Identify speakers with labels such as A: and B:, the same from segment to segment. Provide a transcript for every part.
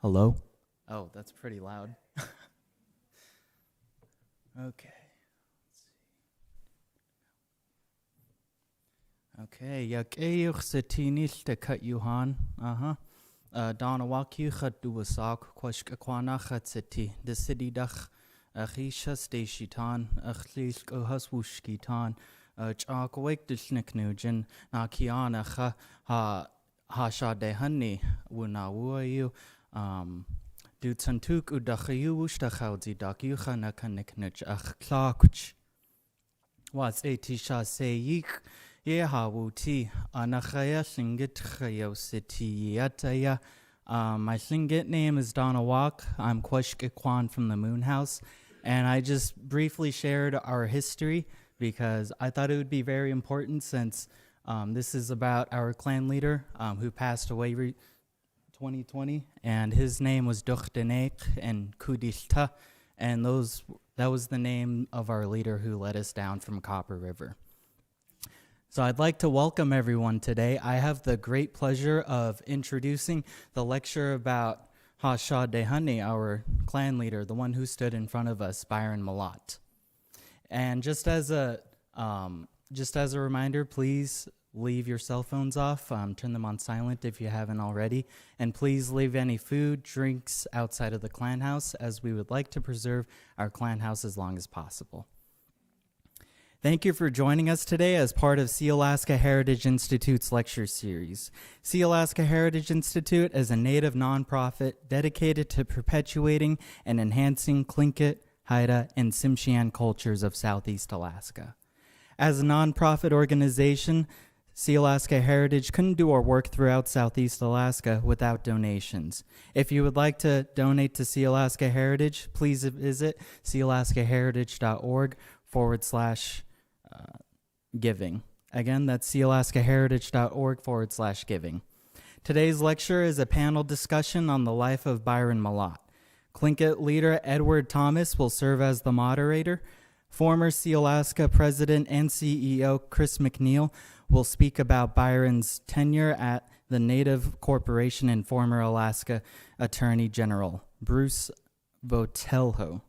A: Hello? Oh, that's pretty loud. Okay. Okay, yakayuk satinil te cut yuhan. Donna wakyu khat duwasak kwashkakwana khatsati. The city dach achisha stashitan achlis kohaswushkitan chakwake dishniknujan nakiana ha sha dehani wunawuayu du tantuk udachayu wushtachauzi dakyucha nakaniknich ach klakuch. Was etisha seyik. Yehawuti anachaya Tlingit chayositi yataya. My Tlingit name is Donna Walk. I'm Kwashkikwan from the Moon House, and I just briefly shared our history because I thought it would be very important since this is about our clan leader who passed away 2020, and his name was Duchdenek and Kudilta, and that was the name of our leader who led us down from Copper River. So I'd like to welcome everyone today. I have the great pleasure of introducing the lecture about Hasha Dehani, our clan leader, the one who stood in front of us, Byron Mallott. And just as a reminder, please leave your cell phones off, turn them on silent if you haven't already, and please leave any food, drinks outside of the clan house, as we would like to preserve our clan house as long as possible. Thank you for joining us today as part of Sealaska Heritage Institute's lecture series. Sealaska Heritage Institute is a Native nonprofit dedicated to perpetuating and enhancing Tlingit, Haida, and Tsimshian cultures of Southeast Alaska. As a nonprofit organization, Sealaska Heritage couldn't do our work throughout Southeast Alaska without donations. If you would like to donate to Sealaska Heritage, please visit sealaskaheritage.org/giving. Again, that's sealaskaheritage.org/giving. Today's lecture is a panel discussion on the life of Byron Mallott. Tlingit leader Edward Thomas will serve as the moderator. Former Sealaska president and CEO Chris McNeil will speak about Byron's tenure at the Native Corporation, and former Alaska Attorney General Bruce Botelho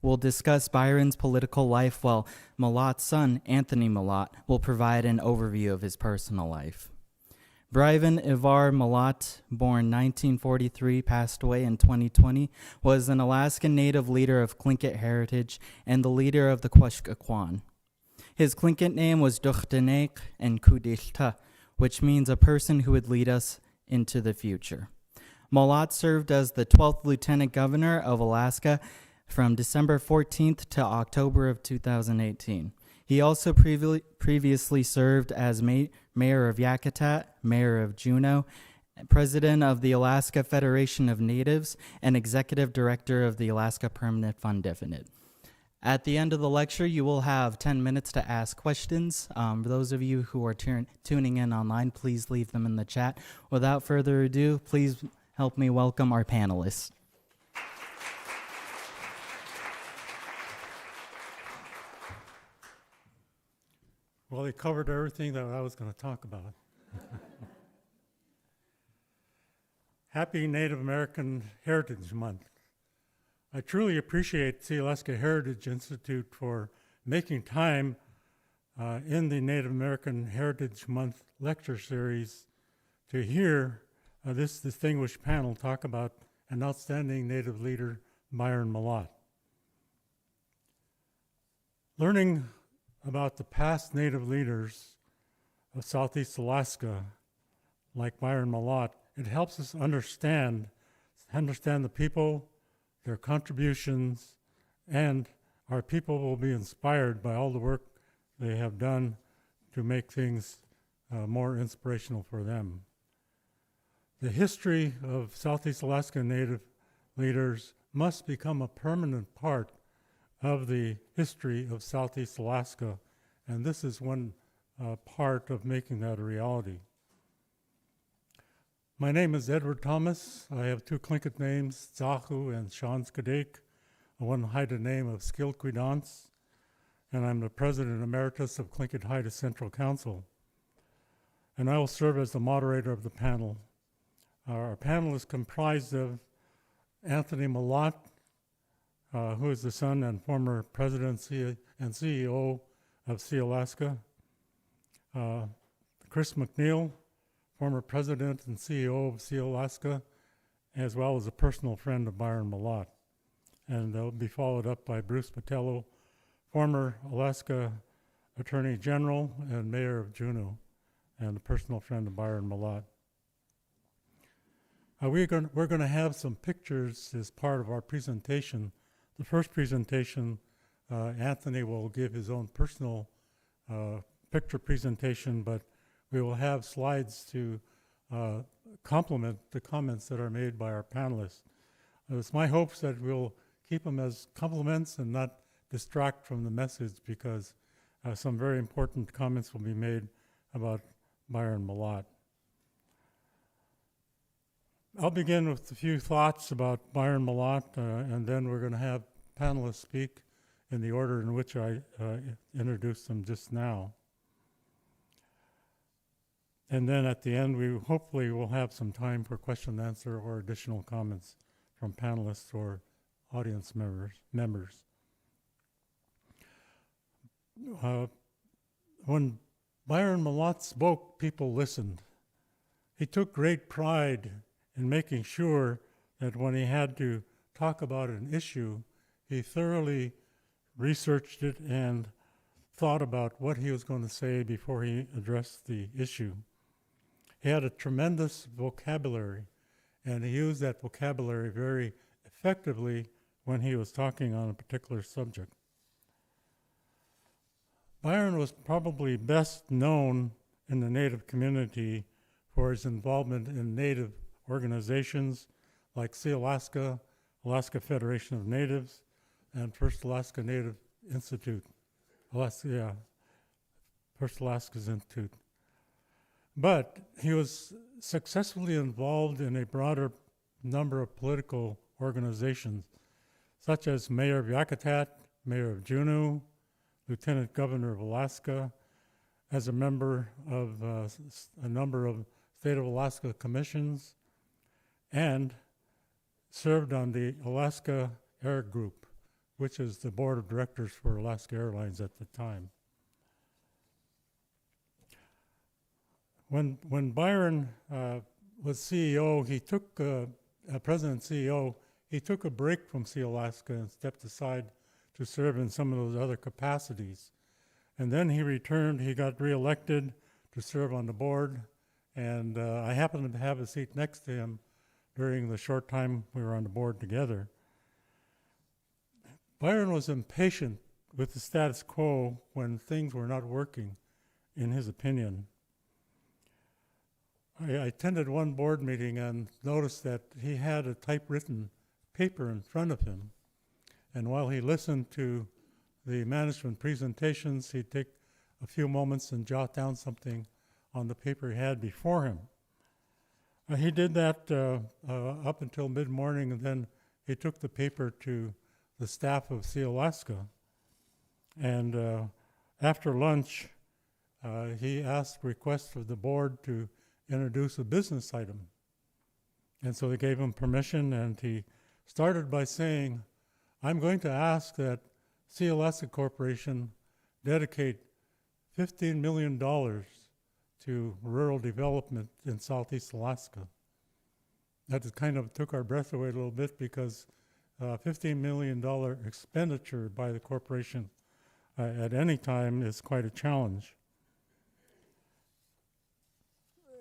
A: will discuss Byron's political life, while Mallott's son, Anthony Mallott, will provide an overview of his personal life. Byron Ivar Mallott, born 1943, passed away in 2020, was an Alaskan Native leader of Tlingit heritage and the leader of the Kwashkakwan. His Tlingit name was Duchdenek and Kudilta, which means a person who would lead us into the future. Mallott served as the 12th Lieutenant Governor of Alaska from December 14th to October of 2018. He also previously served as Mayor of Yakutat, Mayor of Juneau, President of the Alaska Federation of Natives, and Executive Director of the Alaska Permanent Fund Definite. At the end of the lecture, you will have 10 minutes to ask questions. For those of you who are tuning in online, please leave them in the chat. Without further ado, please help me welcome our panelists.
B: Well, he covered everything that I was going to talk about. Happy Native American Heritage Month. I truly appreciate Sealaska Heritage Institute for making time in the Native American Heritage Month lecture series to hear this distinguished panel talk about an outstanding Native leader, Byron Mallott. Learning about the past Native leaders of Southeast Alaska, like Byron Mallott, it helps us understand the people, their contributions, and our people will be inspired by all the work they have done to make things more inspirational for them. The history of Southeast Alaska Native leaders must become a permanent part of the history of Southeast Alaska, and this is one part of making that a reality. My name is Edward Thomas. I have two Tlingit names, Zahu and Shanskadek, one Haida name of Skilquidance, and I'm the President Emeritus of Tlingit Haida Central Council. And I will serve as the moderator of the panel. Our panel is comprised of Anthony Mallott, who is the son and former president and CEO of Sealaska. Chris McNeil, former president and CEO of Sealaska, as well as a personal friend of Byron Mallott. And they'll be followed up by Bruce Botelho, former Alaska Attorney General and Mayor of Juneau, and a personal friend of Byron Mallott. We're going to have some pictures as part of our presentation. The first presentation, Anthony will give his own personal picture presentation, but we will have slides to complement the comments that are made by our panelists. It's my hopes that we'll keep them as compliments and not distract from the message, because some very important comments will be made about Byron Mallott. I'll begin with a few thoughts about Byron Mallott, and then we're going to have panelists speak in the order in which I introduced them just now. And then at the end, we hopefully will have some time for question and answer or additional comments from panelists or audience members. When Byron Mallott spoke, people listened. He took great pride in making sure that when he had to talk about an issue, he thoroughly researched it and thought about what he was going to say before he addressed the issue. He had a tremendous vocabulary, and he used that vocabulary very effectively when he was talking on a particular subject. Byron was probably best known in the Native community for his involvement in Native organizations like Sealaska, Alaska Federation of Natives, and First Alaska Native Institute. First Alaska's Institute. But he was successfully involved in a broader number of political organizations, such as Mayor of Yakutat, Mayor of Juneau, Lieutenant Governor of Alaska, as a member of a number of State of Alaska commissions, and served on the Alaska Air Group, which is the board of directors for Alaska Airlines at the time. When Byron was CEO, he took, President CEO, he took a break from Sealaska and stepped aside to serve in some of those other capacities. And then he returned, he got reelected to serve on the board, and I happened to have a seat next to him during the short time we were on the board together. Byron was impatient with the status quo when things were not working, in his opinion. I attended one board meeting and noticed that he had a typewritten paper in front of him. And while he listened to the management presentations, he'd take a few moments and jot down something on the paper he had before him. He did that up until mid-morning, and then he took the paper to the staff of Sealaska. And after lunch, he asked request of the board to introduce a business item. And so they gave him permission, and he started by saying, I'm going to ask that Sealaska Corporation dedicate $15 million to rural development in Southeast Alaska. That kind of took our breath away a little bit, because $15 million expenditure by the corporation at any time is quite a challenge.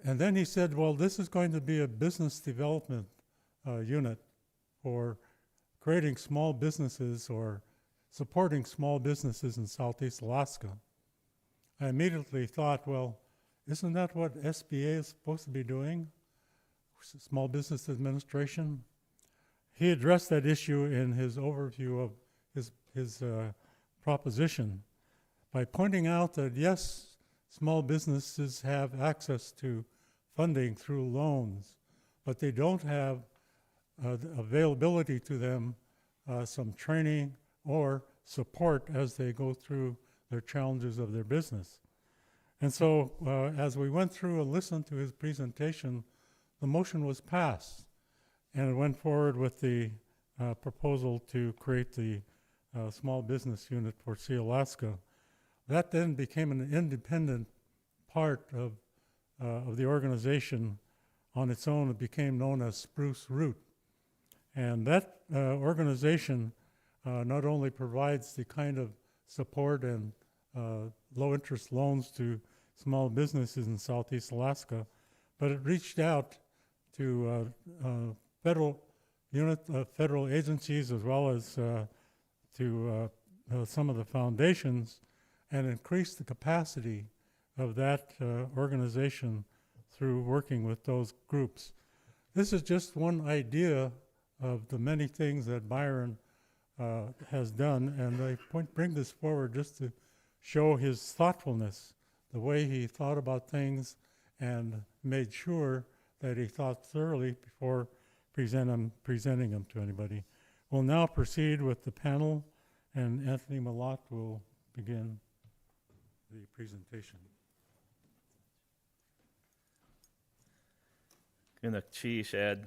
B: And then he said, well, this is going to be a business development unit for creating small businesses or supporting small businesses in Southeast Alaska. I immediately thought, well, isn't that what SBA is supposed to be doing? Small Business Administration? He addressed that issue in his overview of his proposition by pointing out that, yes, small businesses have access to funding through loans, but they don't have availability to them some training or support as they go through their challenges of their business. And so as we went through and listened to his presentation, the motion was passed. and went forward with the proposal to create the small business unit for Sealaska. That then became an independent part of the organization on its own. It became known as Spruce Root. And that organization not only provides the kind of support and low-interest loans to small businesses in Southeast Alaska, but it reached out to federal agencies as well as to some of the foundations, and increased the capacity of that organization through working with those groups. This is just one idea of the many things that Byron has done, and I bring this forward just to show his thoughtfulness, the way he thought about things and made sure that he thought thoroughly before presenting them to anybody. We'll now proceed with the panel, and Anthony Mallott will begin the presentation.
C: Good Chish, Ed.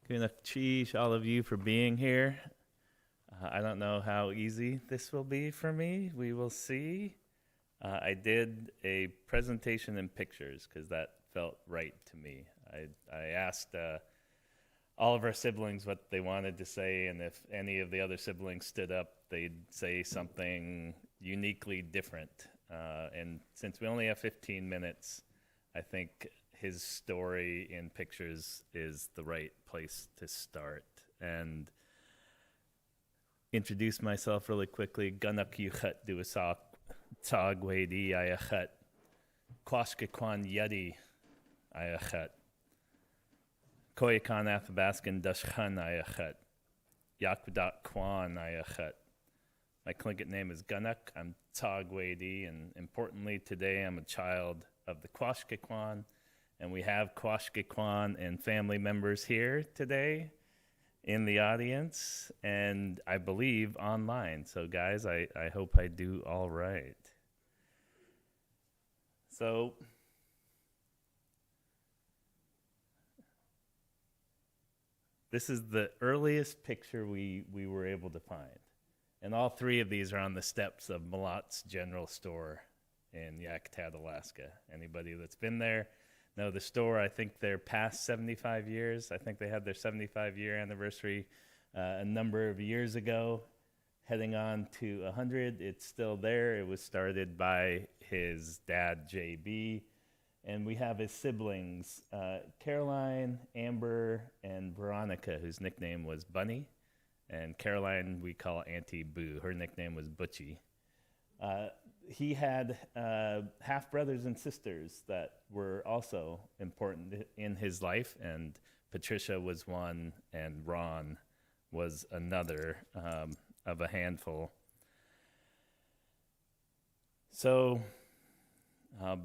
C: Good Chish, all of you, for being here. I don't know how easy this will be for me. We will see. I did a presentation in pictures because that felt right to me. I asked all of our siblings what they wanted to say, and if any of the other siblings stood up, they'd say something uniquely different. And since we only have 15 minutes, I think his story in pictures is the right place to start. And introduce myself really quickly. Ganak yuchat duasak tagwedi ayachat. Kwashkekwan yedi ayachat. Koyakan Athabaskan dashkhan ayachat. Yakwadak kwan ayachat. My Tlingit name is Ganak. I'm Tagwedi, and importantly today I'm a child of the Kwashkekwan, and we have Kwashkekwan and family members here today in the audience, and I believe online. So guys, I hope I do all right. So this is the earliest picture we were able to find. And all three of these are on the steps of Mallott's General Store in Yakutat, Alaska. Anybody that's been there know the store. I think they're past 75 years. I think they had their 75-year anniversary a number of years ago, heading on to 100. It's still there. It was started by his dad, J.B., and we have his siblings, Caroline, Amber, and Veronica, whose nickname was Bunny. And Caroline we call Auntie Boo. Her nickname was Butchie. He had half-brothers and sisters that were also important in his life, and Patricia was one, and Ron was another of a handful. So I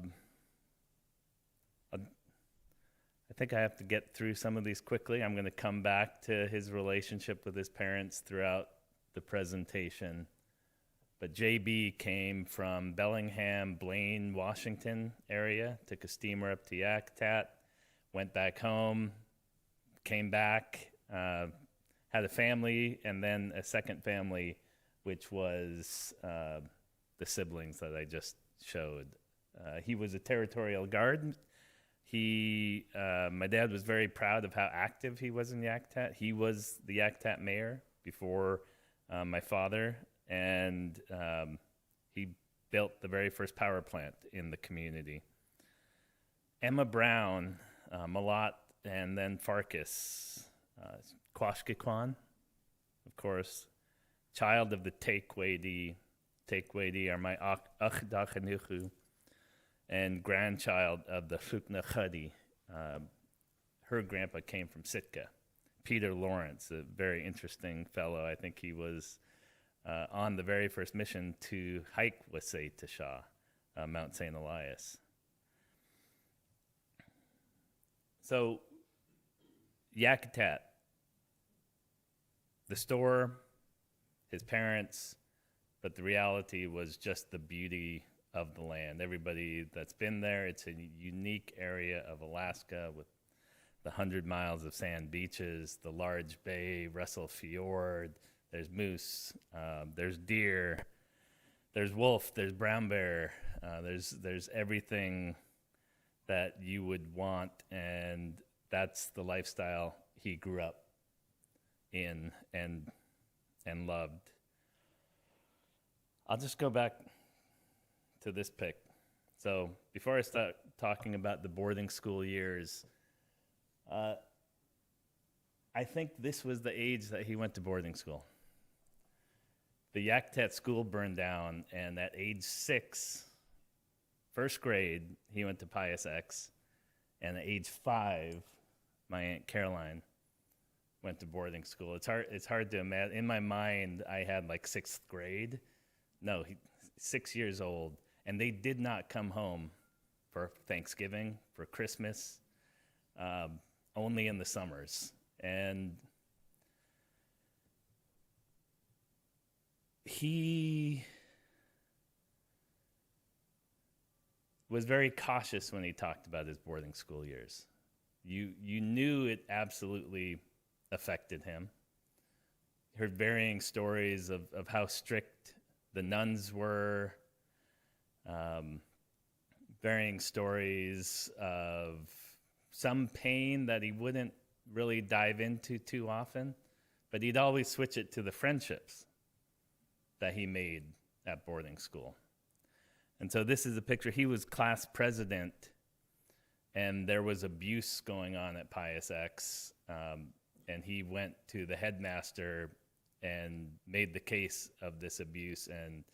C: think I have to get through some of these quickly. I'm going to come back to his relationship with his parents throughout the presentation. But JB came from Bellingham, Blaine, Washington area, took a steamer up to Yakutat, went back home, came back, had a family, and then a second family, which was the siblings that I just showed. He was a territorial guard. My dad was very proud of how active he was in Yakutat. He was the Yakutat mayor before my father, and he built the very first power plant in the community. Emma Brown, Mallott, and then Farkas, Kwashkekwan, of course, child of the Tekwedi. Tekwedi are my Akhdakhanuchu, and grandchild of the Fuknakhadi. Her grandpa came from Sitka. Peter Lawrence, a very interesting fellow. I think he was on the very first mission to hike Wasay Tasha, Mount St. Elias. So, Yakutat, the store, his parents, but the reality was just the beauty of the land. Everybody that's been there, it's a unique area of Alaska with the 100 miles of sand beaches, the large bay, Russell Fjord. There's moose, there's deer, there's wolf, there's brown bear. There's everything that you would want, and that's the lifestyle he grew up in and loved. I'll just go back to this pic. So before I start talking about the boarding school years, I think this was the age that he went to boarding school. The Yakutat school burned down, and at age 6, first grade, he went to Pius X, and at age 5, my Aunt Caroline went to boarding school. It's hard to imagine. In my mind, I had like 6th grade. No, 6 years old, and they did not come home for Thanksgiving, for Christmas, only in the summers. And he was very cautious when he talked about his boarding school years. You knew it absolutely affected him. Heard varying stories of how strict the nuns were, varying stories of some pain that he wouldn't really dive into too often, but he'd always switch it to the friendships that he made at boarding school. And so this is a picture. He was class president, and there was abuse going on at Pius X, and he went to the headmaster and made the case of this abuse. And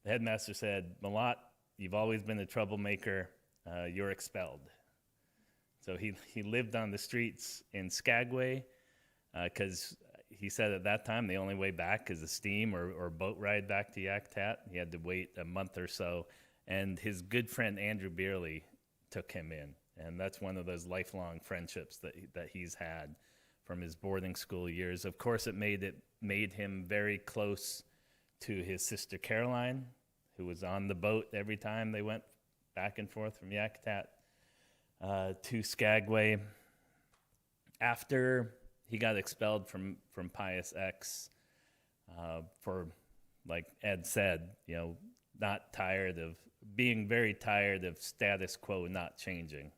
C: the headmaster said, "Mallott, you've always been a troublemaker. You're expelled." So he lived on the streets in Skagway because he said at that time the only way back is a steam or boat ride back to Yakutat. He had to wait a month or so. And his good friend Andrew Beerley took him in. And that's one of those lifelong friendships that he's had from his boarding school years. Of course, it made him very close to his sister Caroline, who was on the boat every time they went back and forth from Yakutat to Skagway. After he got expelled from Pius X for, like Ed said, being very tired of status quo not changing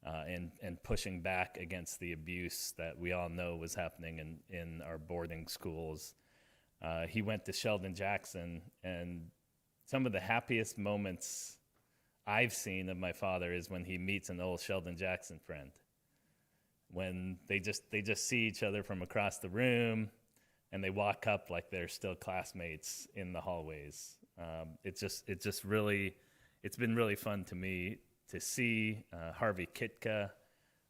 C: and pushing back against the abuse that we all know was happening in our boarding schools. He went to Sheldon Jackson, and some of the happiest moments I've seen of my father is when he meets an old Sheldon Jackson friend. When they just see each other from across the room, and they walk up like they're still classmates in the hallways. It's been really fun to me to see. Harvey Kitka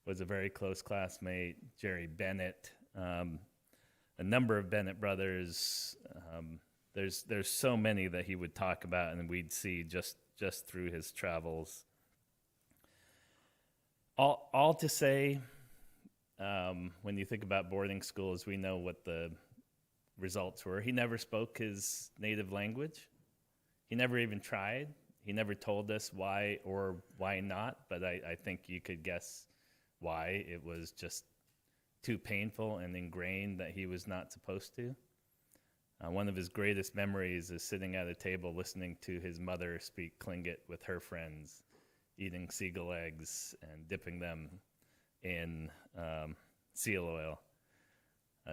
C: was a very close classmate. Jerry Bennett, a number of Bennett brothers. There's so many that he would talk about, and we'd see just through his travels. All to say, when you think about boarding schools, we know what the results were. He never spoke his native language. He never even tried. He never told us why or why not, but I think you could guess why. It was just too painful and ingrained that he was not supposed to. One of his greatest memories is sitting at a table listening to his mother speak Tlingit with her friends, eating seagull eggs and dipping them in seal oil.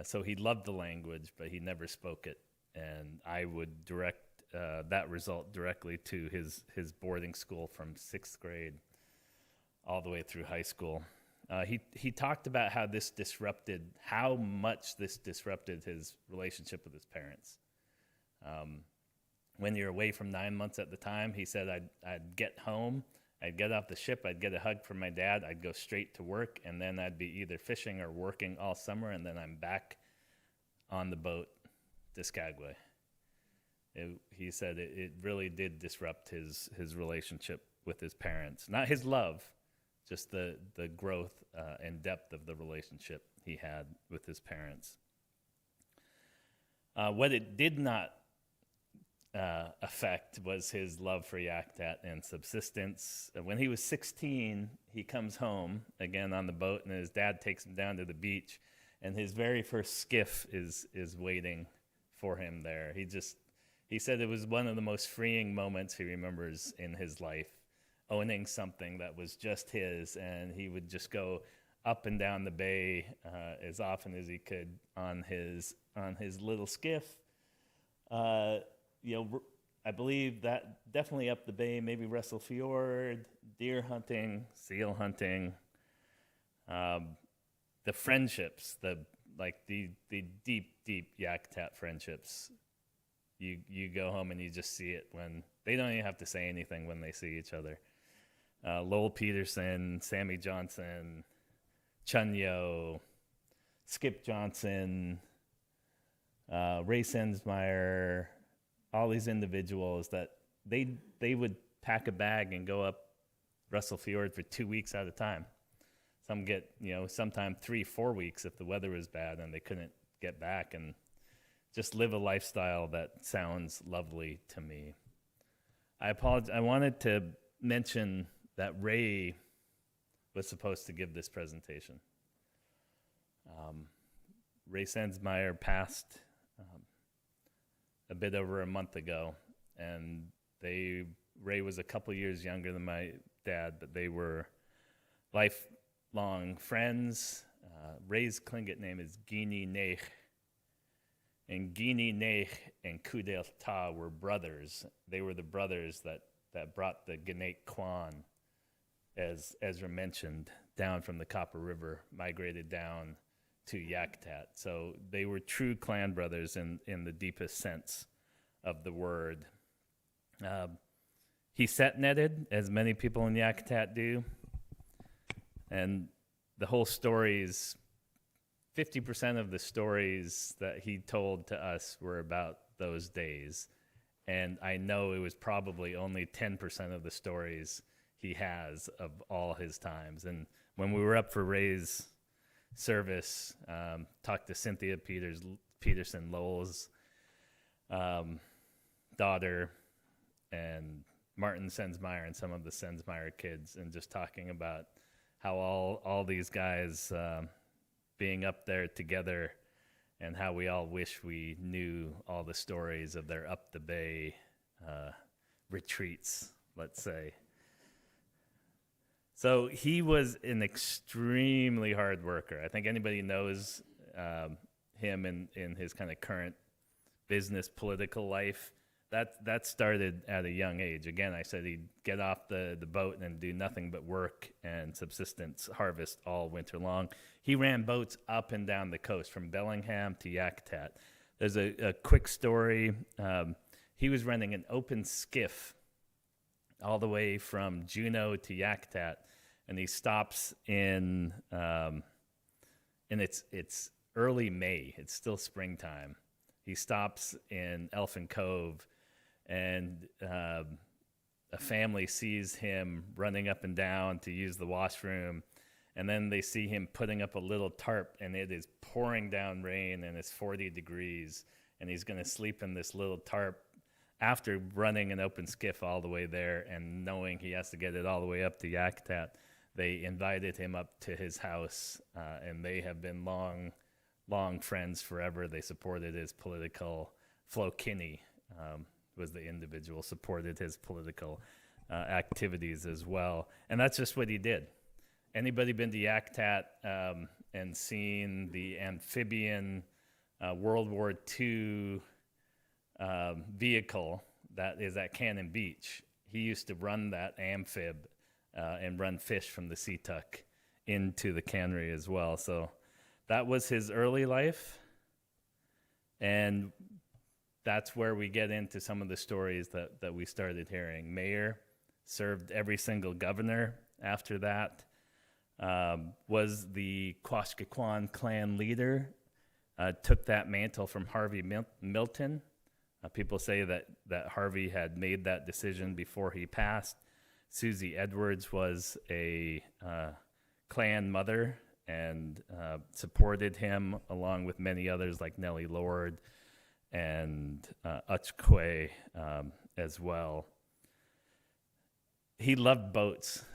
C: So he loved the language, but he never spoke it. And I would direct that result directly to his boarding school from 6th grade all the way through high school. He talked about how much this disrupted his relationship with his parents. When you're away from 9 months at the time, he said, I'd get home, I'd get off the ship, I'd get a hug from my dad, I'd go straight to work, and then I'd be either fishing or working all summer, and then I'm back on the boat to Skagway. He said it really did disrupt his relationship with his parents. Not his love, just the growth and depth of the relationship he had with his parents. What it did not effect was his love for Yakutat and subsistence. When he was 16, he comes home again on the boat, and his dad takes him down to the beach, and his very first skiff is waiting for him there. He said it was one of the most freeing moments he remembers in his life, owning something that was just his, and he would just go up and down the bay as often as he could on his little skiff. I believe that definitely up the bay, maybe Russell Fjord, deer hunting, seal hunting, the friendships, the deep Yakutat friendships. You go home and you just see it when they don't even have to say anything when they see each other. Lowell Peterson, Sammy Johnson, Chunyo, Skip Johnson, Ray Sensmeyer, all these individuals that they would pack a bag and go up Russell Fjord for 2 weeks at a time. Some get, sometime 3-4 weeks if the weather was bad and they couldn't get back, and just live a lifestyle that sounds lovely to me. I apologize. I wanted to mention that Ray was supposed to give this presentation. Ray Sensmeyer passed a bit over a month ago, and Ray was a couple years younger than my dad, but they were lifelong friends. Ray's Tlingit name is Gini Nech, and Gini Nech and Kudel Ta were brothers. They were the brothers that brought the Gannait Kwan, as Ezra mentioned, down from the Copper River, migrated down to Yakutat. So they were true clan brothers in the deepest sense of the word. He set netted, as many people in Yakutat do, and the whole stories, 50% of the stories that he told to us were about those days. And I know it was probably only 10% of the stories he has of all his times. And when we were up for Ray's service, talked to Cynthia Peterson, Lowell's daughter, and Martin Sensmeyer and some of the Sensmeyer kids, and just talking about how all these guys being up there together, and how we all wish we knew all the stories of their up the bay retreats, let's say. So he was an extremely hard worker. I think anybody knows him in his kind of current business, political life. That started at a young age. Again, I said he'd get off the boat and do nothing but work and subsistence harvest all winter long. He ran boats up and down the coast from Bellingham to Yakutat. There's a quick story. He was running an open skiff all the way from Juneau to Yakutat, and he stops in it's early May. It's still springtime. He stops in Elfin Cove, and a family sees him running up and down to use the washroom, and then they see him putting up a little tarp, and it is pouring down rain, and it's 40 degrees, and he's going to sleep in this little tarp after running an open skiff all the way there and knowing he has to get it all the way up to Yakutat. They invited him up to his house, and they have been long friends forever. They supported his political, Flo Kinney was the individual, supported his political activities as well. And that's just what he did. Anybody been to Yakutat and seen the amphibian World War II vehicle that is at Cannon Beach? He used to run that amphib and run fish from the Seatuck into the cannery as well. So that was his early life, and that's where we get into some of the stories that we started hearing. Mayor, served every single governor after that, was the Quashkekwan clan leader, took that mantle from Harvey Milton. People say that Harvey had made that decision before he passed. Susie Edwards was a clan mother and supported him, along with many others like Nellie Lord and Uchquay as well. He loved boats.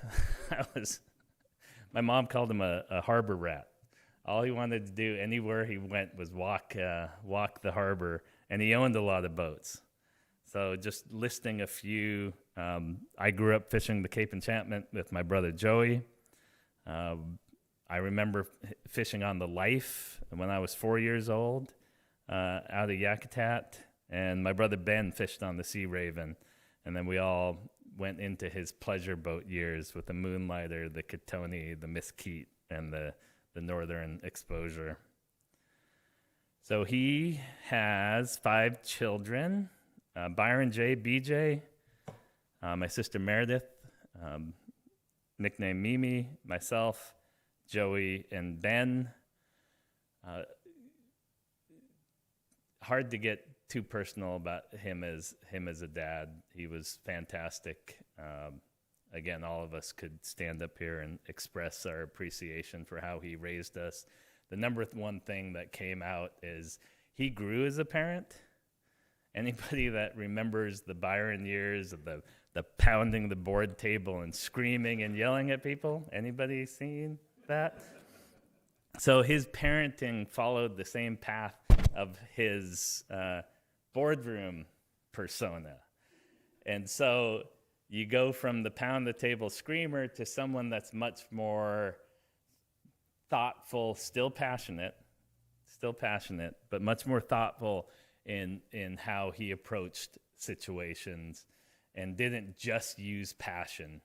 C: My mom called him a harbor rat. All he wanted to do anywhere he went was walk the harbor, and he owned a lot of boats. So just listing a few, I grew up fishing the Cape Enchantment with my brother Joey. I remember fishing on the Life when I was 4 years old out of Yakutat, and my brother Ben fished on the Sea Raven, and then we all went into his pleasure boat years with the Moonlighter, the Katoni, the Mesquite, and the Northern Exposure. So he has 5 children, Byron J, BJ, my sister Meredith, nicknamed Mimi, myself, Joey, and Ben. Hard to get too personal about him as a dad. He was fantastic. Again, all of us could stand up here and express our appreciation for how he raised us. The number one thing that came out is he grew as a parent. Anybody that remembers the Byron years of the pounding the board table and screaming and yelling at people? Anybody seen that? So his parenting followed the same path of his boardroom persona. And so you go from the pound the table screamer to someone that's much more thoughtful, still passionate, but much more thoughtful in how he approached situations and didn't just use passion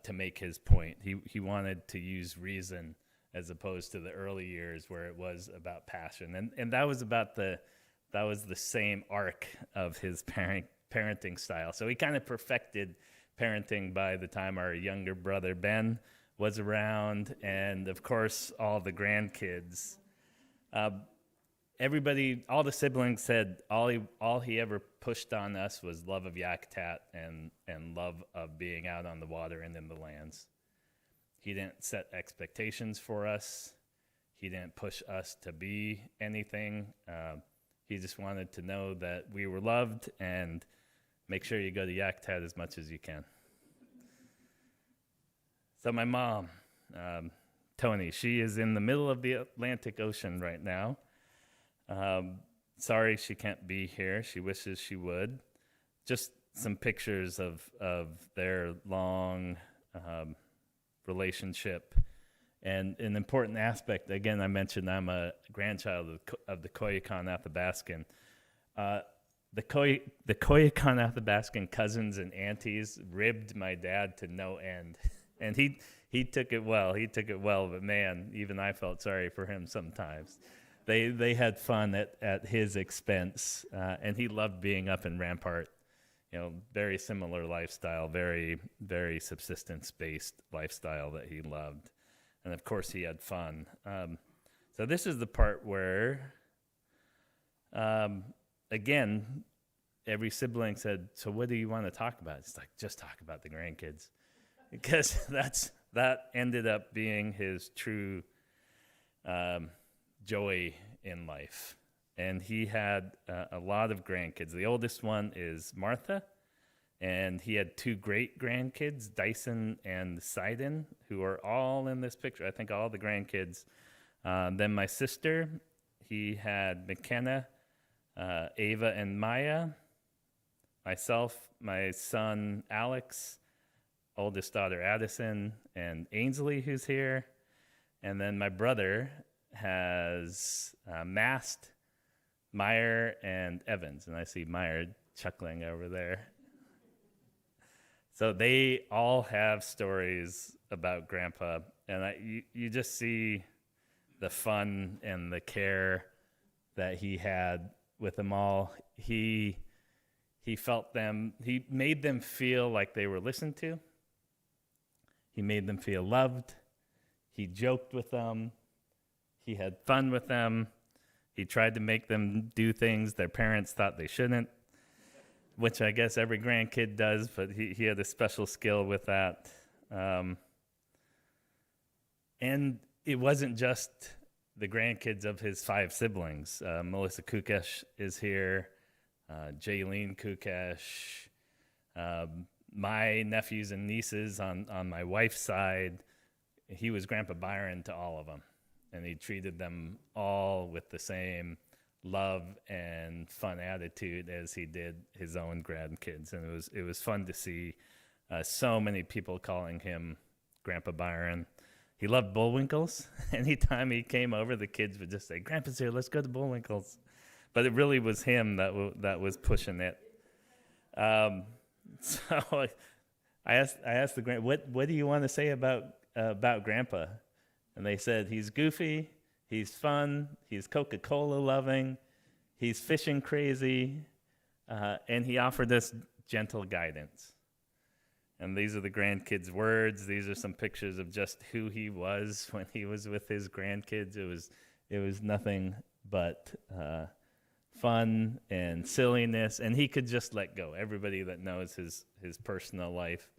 C: to make his point. He wanted to use reason as opposed to the early years where it was about passion. And that was the same arc of his parenting style. So he kind of perfected parenting by the time our younger brother Ben was around, and of course all the grandkids. Everybody, all the siblings said all he ever pushed on us was love of Yakutat and love of being out on the water and in the lands. He didn't set expectations for us. He didn't push us to be anything. He just wanted to know that we were loved and make sure you go to Yakutat as much as you can. So my mom, Tony, she is in the middle of the Atlantic Ocean right now. Sorry she can't be here. She wishes she would. Just some pictures of their long relationship. And an important aspect, again, I mentioned I'm a grandchild of the Koyukon Athabascan. The Koyukon Athabascan cousins and aunties ribbed my dad to no end. And he took it well. But man, even I felt sorry for him sometimes. They had fun at his expense, and he loved being up in Rampart. Very similar lifestyle, very, very subsistence-based lifestyle that he loved. And of course, he had fun. So this is the part where, again, every sibling said, "So what do you want to talk about?" It's like, just talk about the grandkids. Because that ended up being his true joy in life. And he had a lot of grandkids. The oldest one is Martha, and he had 2 great-grandkids, Dyson and Sidon, who are all in this picture. I think all the grandkids. Then my sister, he had McKenna, Ava, and Maya. Myself, my son, Alex, oldest daughter, Addison, and Ainsley, who's here. And then my brother has Mast, Meyer, and Evans. And I see Meyer chuckling over there. So they all have stories about Grandpa. And you just see the fun and the care that he had with them all. He felt them, he made them feel like they were listened to. He made them feel loved. He joked with them. He had fun with them. He tried to make them do things their parents thought they shouldn't, which I guess every grandkid does, but he had a special skill with that. And it wasn't just the grandkids of his 5 siblings. Melissa Kukesh is here, Jaylene Kukesh, my nephews and nieces on my wife's side. He was Grandpa Byron to all of them, and he treated them all with the same love and fun attitude as he did his own grandkids. And it was fun to see so many people calling him Grandpa Byron. He loved Bullwinkles. Anytime he came over, the kids would just say, "Grandpa's here, let's go to Bullwinkles." But it really was him that was pushing it. So I asked the grand, what do you want to say about Grandpa? And they said, he's goofy, he's fun, he's Coca-Cola loving, he's fishing crazy, and he offered us gentle guidance. And these are the grandkids' words. These are some pictures of just who he was when he was with his grandkids. It was nothing but fun and silliness, and he could just let go. Everybody that knows his personal life,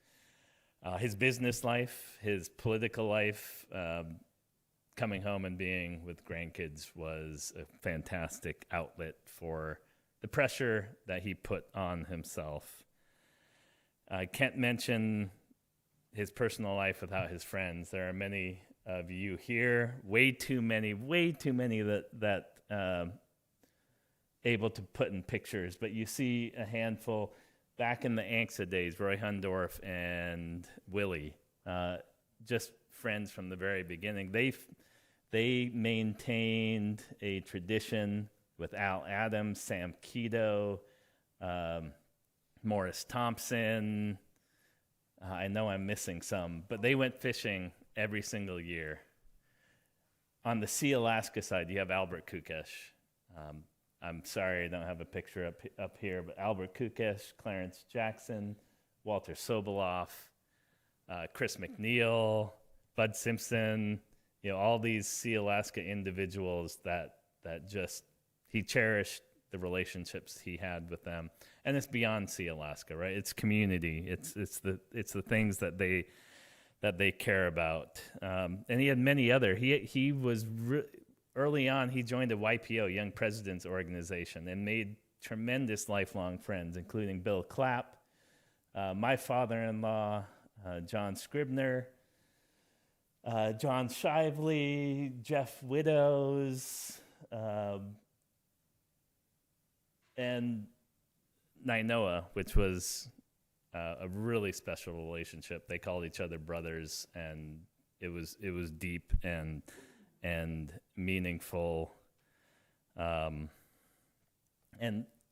C: his business life, his political life, coming home and being with grandkids was a fantastic outlet for the pressure that he put on himself. I can't mention his personal life without his friends. There are many of you here, way too many that able to put in pictures, but you see a handful back in the ANCSA days, Roy Hundorf and Willie, just friends from the very beginning. They maintained a tradition with Al Adams, Sam Keto, Morris Thompson. I know I'm missing some, but they went fishing every single year. On the Sealaska side, you have Albert Kukesh. I'm sorry I don't have a picture up here, but Albert Kukesh, Clarence Jackson, Walter Soboloff, Chris McNeil, Bud Simpson, all these Sealaska individuals that just, he cherished the relationships he had with them. And it's beyond Sealaska, right? It's community. It's the things that they care about. And he had many other. He was early on. He joined a YPO, Young Presidents Organization, and made tremendous lifelong friends, including Bill Clapp, my father-in-law, John Scribner, John Shively, Jeff Widows, and Nainoa, which was a really special relationship. They called each other brothers, and it was deep and meaningful. And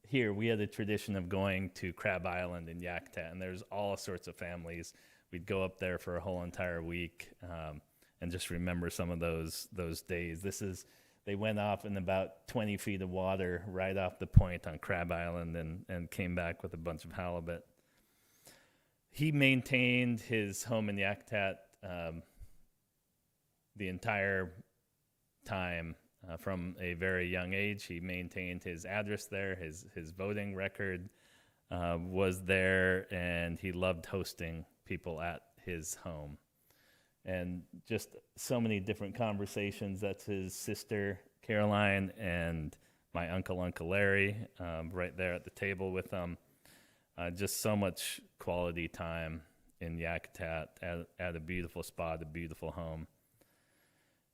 C: here we had a tradition of going to Crab Island in Yakutat, and there's all sorts of families. We'd go up there for a whole entire week and just remember some of those days. They went off in about 20 feet of water right off the point on Crab Island and came back with a bunch of halibut. He maintained his home in Yakutat the entire time. From a very young age, he maintained his address there. His voting record was there, and he loved hosting people at his home. And just so many different conversations. That's his sister, Caroline, and my uncle, Uncle Larry, right there at the table with them. Just so much quality time in Yakutat at a beautiful spot, a beautiful home.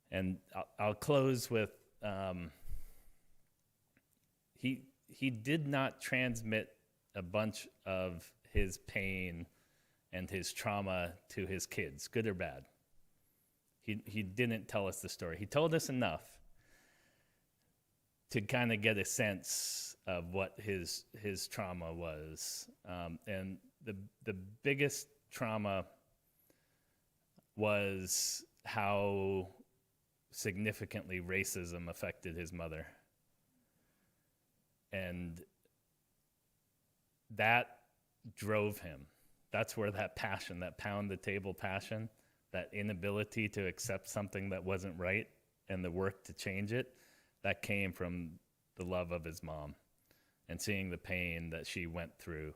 C: And I'll close with, he did not transmit a bunch of his pain and his trauma to his kids, good or bad. He didn't tell us the story. He told us enough to kind of get a sense of what his trauma was. And the biggest trauma was how significantly racism affected his mother. And that drove him. That's where that passion, that pound the table passion, that inability to accept something that wasn't right and the work to change it, that came from the love of his mom and seeing the pain that she went through.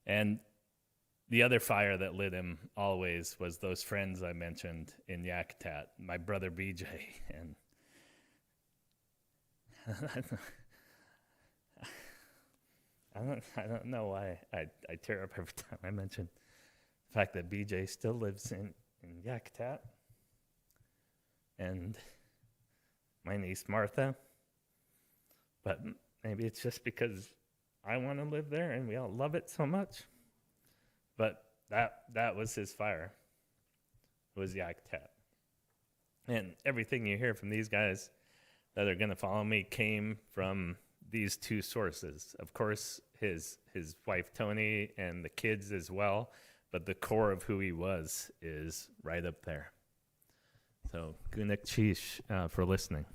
C: And the other fire that lit him always was those friends I mentioned in Yakutat, my brother BJ, and I don't know why I tear up every time I mention the fact that BJ still lives in Yakutat, and my niece Martha. But maybe it's just because I want to live there and we all love it so much. But that was his fire, was Yakutat. And everything you hear from these guys that are going to follow me came from these two sources. Of course, his wife Tony and the kids as well, but the core of who he was is right up there. So, Gunik Chish for listening.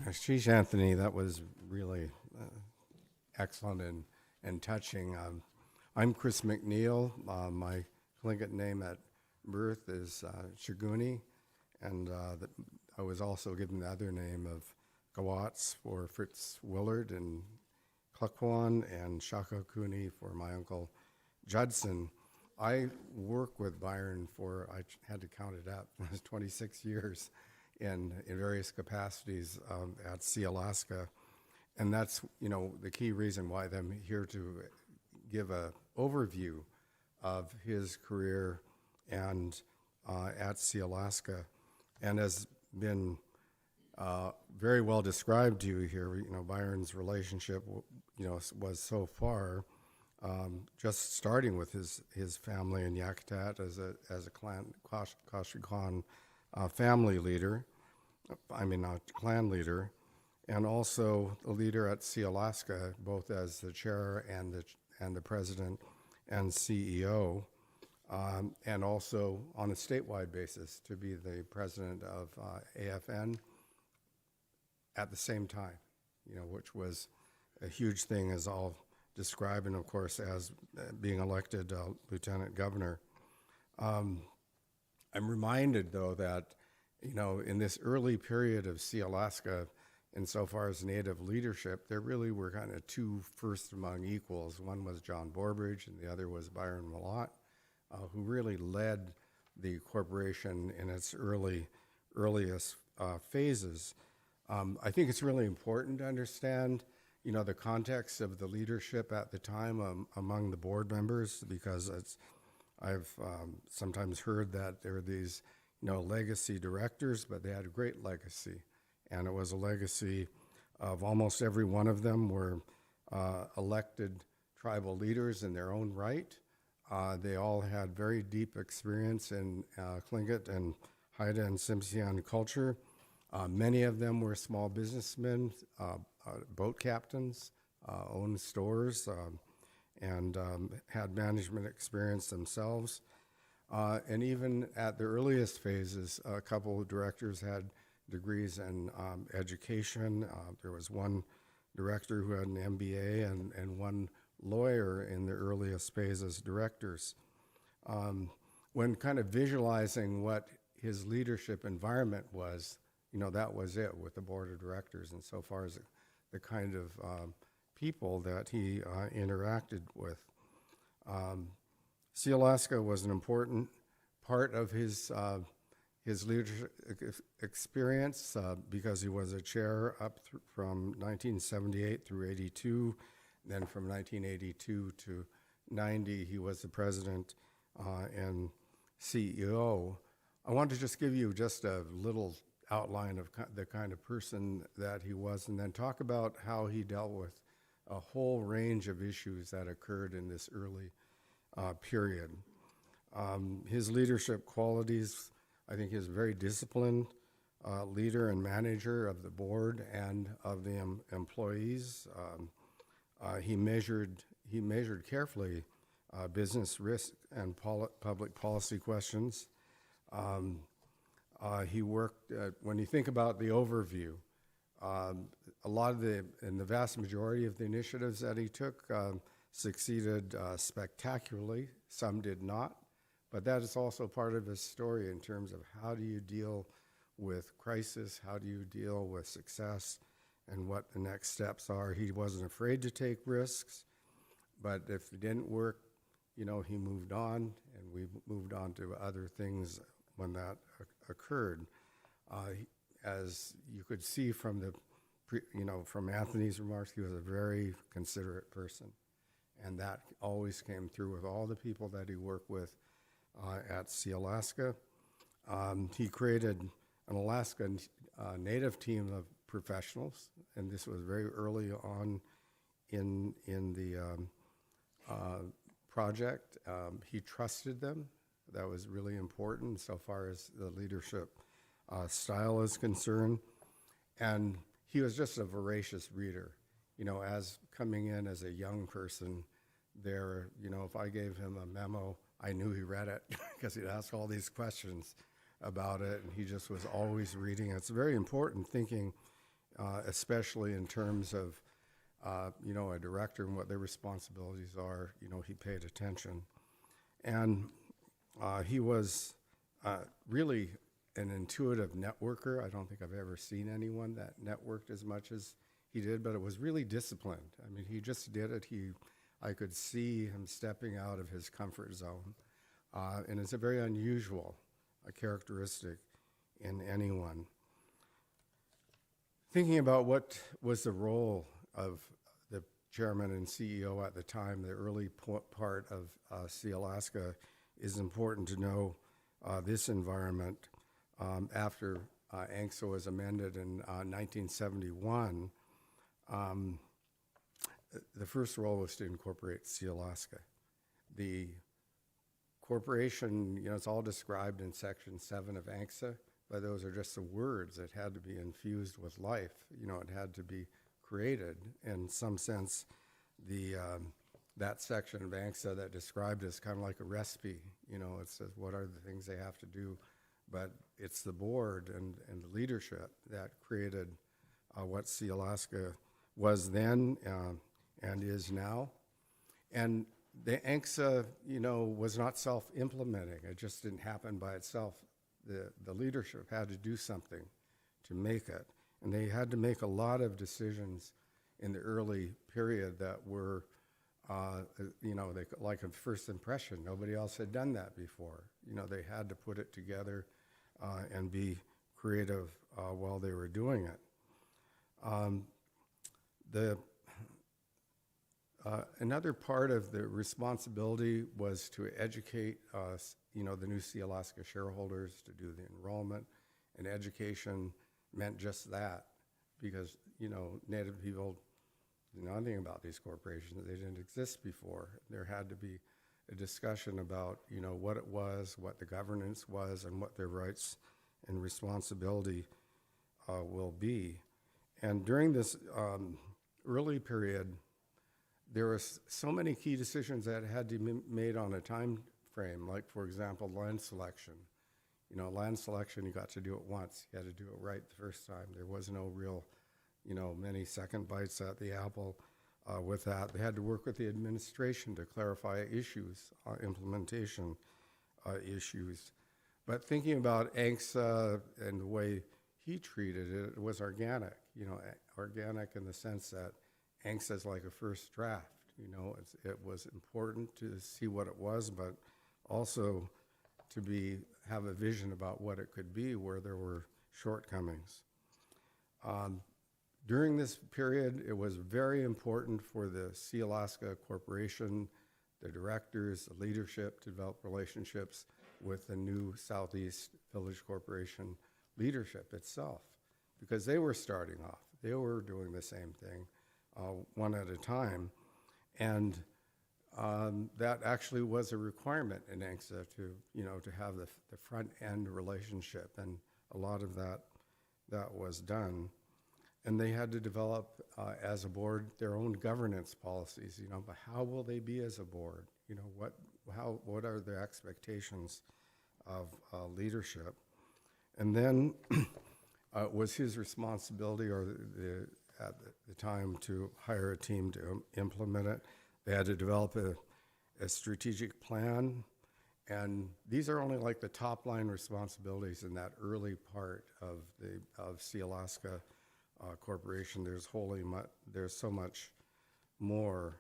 D: Sheesh, Anthony, that was really excellent and touching. I'm Chris McNeil. My Tlingit name at birth is Shiguni, and I was also given the other name of Gawats for Fritz Willard and Klakwan, and Shaka Kuni for my uncle Judson. I worked with Byron for, I had to count it up, it was 26 years. In various capacities at Sealaska. And that's, the key reason why I'm here to give an overview of his career and at Sealaska. And has been very well described to you here, Byron's relationship, was so far just starting with his family in Yakutat as a clan, Kashikwan family leader. Clan leader, and also a leader at Sealaska, both as the chair and the president and CEO, and also on a statewide basis to be the president of AFN at the same time, which was a huge thing, as I'll describe, and of course as being elected lieutenant governor. I'm reminded, though, that in this early period of Sealaska, insofar as Native leadership, there really were kind of two first among equals. One was John Borbridge, and the other was Byron Mallott, who really led the corporation in its earliest phases. I think it's really important to understand, the context of the leadership at the time among the board members, because I've sometimes heard that there are these legacy directors, but they had a great legacy. And it was a legacy of almost every one of them were elected tribal leaders in their own right. They all had very deep experience in Tlingit and Haida and Tsimshian culture. Many of them were small businessmen, boat captains, owned stores, and had management experience themselves. And even at the earliest phases, a couple of directors had degrees in education. There was one director who had an MBA and one lawyer in the earliest phases directors. When kind of visualizing what his leadership environment was, that was it with the board of directors, and so far as the kind of people that he interacted with. Sealaska was an important part of his leadership experience because he was a chair up from 1978 through 82. Then from 1982 to 90, he was the president and CEO. I want to just give you just a little outline of the kind of person that he was, and then talk about how he dealt with a whole range of issues that occurred in this early period. His leadership qualities, I think he's a very disciplined leader and manager of the board and of the employees. He measured carefully business risk and public policy questions. He worked, when you think about the overview, A lot of and the vast majority of the initiatives that he took succeeded spectacularly. Some did not, but that is also part of his story in terms of how do you deal with crisis, how do you deal with success, and what the next steps are. He wasn't afraid to take risks, but if it didn't work, he moved on, and we moved on to other things when that occurred. As you could see from from Anthony's remarks, he was a very considerate person, and that always came through with all the people that he worked with at Sealaska. He created an Alaskan Native team of professionals, and this was very early on in the project. He trusted them. That was really important so far as the leadership style is concerned. And he was just a voracious reader. As coming in as a young person there, if I gave him a memo, I knew he read it because he'd ask all these questions about it, and he just was always reading. It's very important thinking, especially in terms of, a director and what their responsibilities are. He paid attention. And he was really an intuitive networker. I don't think I've ever seen anyone that networked as much as he did, but it was really disciplined. I mean, he just did it. I could see him stepping out of his comfort zone. And it's a very unusual characteristic in anyone. Thinking about what was the role of the chairman and CEO at the time, the early part of Sealaska, is important to know this environment. After ANCSA was amended in 1971, the first role was to incorporate Sealaska. The corporation, it's all described in Section 7 of ANCSA, but those are just the words. It had to be infused with life. It had to be created. In some sense, that section of ANCSA that described it is kind of like a recipe. It says what are the things they have to do, but it's the board and the leadership that created what Sealaska was then and is now. And the ANCSA, was not self-implementing. It just didn't happen by itself. The leadership had to do something to make it. And they had to make a lot of decisions in the early period that were, like a first impression. Nobody else had done that before. They had to put it together and be creative while they were doing it. Another part of the responsibility was to educate the new Sealaska shareholders to do the enrollment, and education meant just that, because Native people didn't know anything about these corporations. They didn't exist before. There had to be a discussion about what it was, what the governance was, and what their rights and responsibility will be. And during this early period, there were so many key decisions that had to be made on a time frame, like, for example, land selection. Land selection, you got to do it once. You had to do it right the first time. There was no real, many second bites at the apple with that. They had to work with the administration to clarify issues, implementation issues. But thinking about ANCSA and the way he treated it, it was organic. Organic in the sense that ANCSA is like a first draft. It was important to see what it was, but also to have a vision about what it could be where there were shortcomings. During this period, it was very important for the Sealaska Corporation, the directors, the leadership, to develop relationships with the new Southeast Village Corporation leadership itself, because they were starting off. They were doing the same thing, one at a time. And that actually was a requirement in ANCSA to have the front end relationship, and a lot of that was done. And they had to develop as a board their own governance policies. But how will they be as a board? What are their expectations of leadership? And then It was his responsibility at the time to hire a team to implement it. They had to develop a strategic plan. And these are only like the top line responsibilities in that early part of Sealaska Corporation. There's so much more.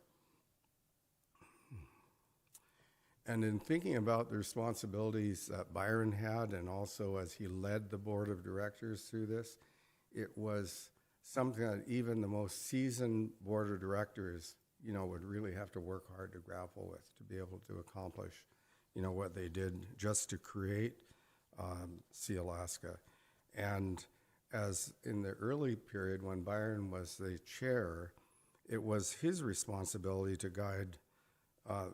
D: And in thinking about the responsibilities that Byron had, and also as he led the board of directors through this, it was something that even the most seasoned board of directors, would really have to work hard to grapple with to be able to accomplish, what they did just to create Sealaska. And as in the early period when Byron was the chair, it was his responsibility to guide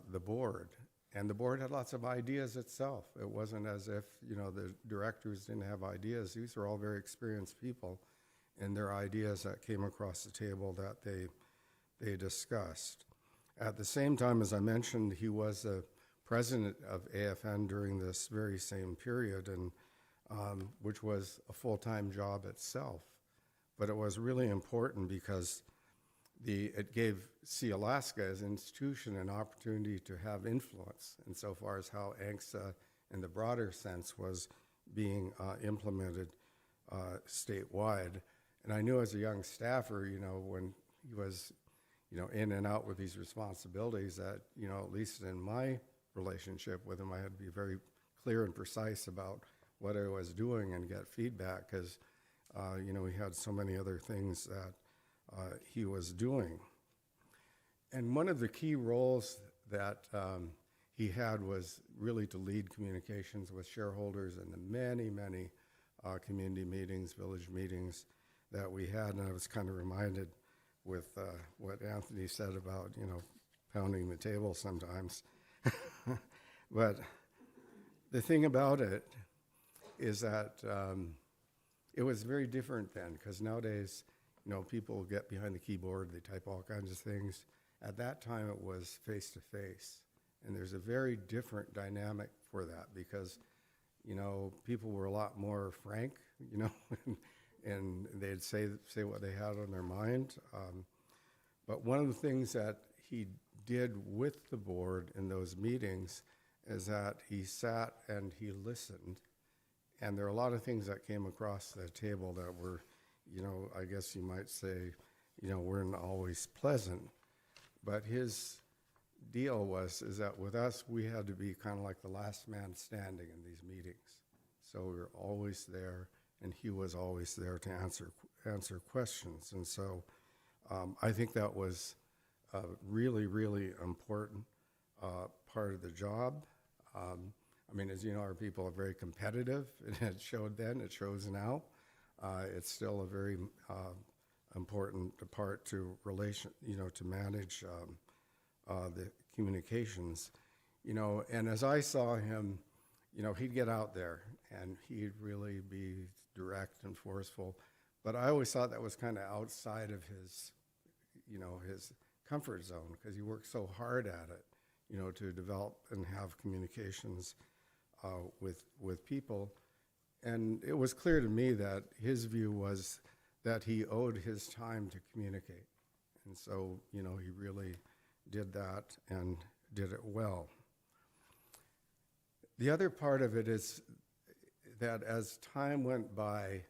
D: the board. And the board had lots of ideas itself. It wasn't as if, the directors didn't have ideas. These were all very experienced people, and their ideas that came across the table that they discussed. At the same time, as I mentioned, he was the president of AFN during this very same period, and which was a full-time job itself. But it was really important because it gave Sealaska as an institution an opportunity to have influence insofar as how ANCSA in the broader sense was being implemented statewide. And I knew as a young staffer, when he was, in and out with these responsibilities that, at least in my relationship with him, I had to be very clear and precise about what I was doing and get feedback because, he had so many other things that he was doing. And one of the key roles that he had was really to lead communications with shareholders in the many, many community meetings, village meetings that we had. And I was kind of reminded with what Anthony said about, pounding the table sometimes. But the thing about it is that it was very different then, because nowadays, people get behind the keyboard, they type all kinds of things. At that time, it was face-to-face. And there's a very different dynamic for that because, people were a lot more frank, and they'd say what they had on their mind. But one of the things that he did with the board in those meetings is that he sat and he listened. And there are a lot of things that came across the table that were, I guess you might say, weren't always pleasant. But his deal is that with us, we had to be kind of like the last man standing in these meetings. So we were always there, and he was always there to answer questions. And so I think that was a really, really important part of the job. As you know, our people are very competitive, and it showed then, it shows now. It's still a very important part to to manage the communications. And as I saw him, he'd get out there and he'd really be direct and forceful. But I always thought that was kind of outside of his, his comfort zone because he worked so hard at it, to develop and have communications with people. And it was clear to me that his view was that he owed his time to communicate. And so, he really did that and did it well. The other part of it is that as time went by,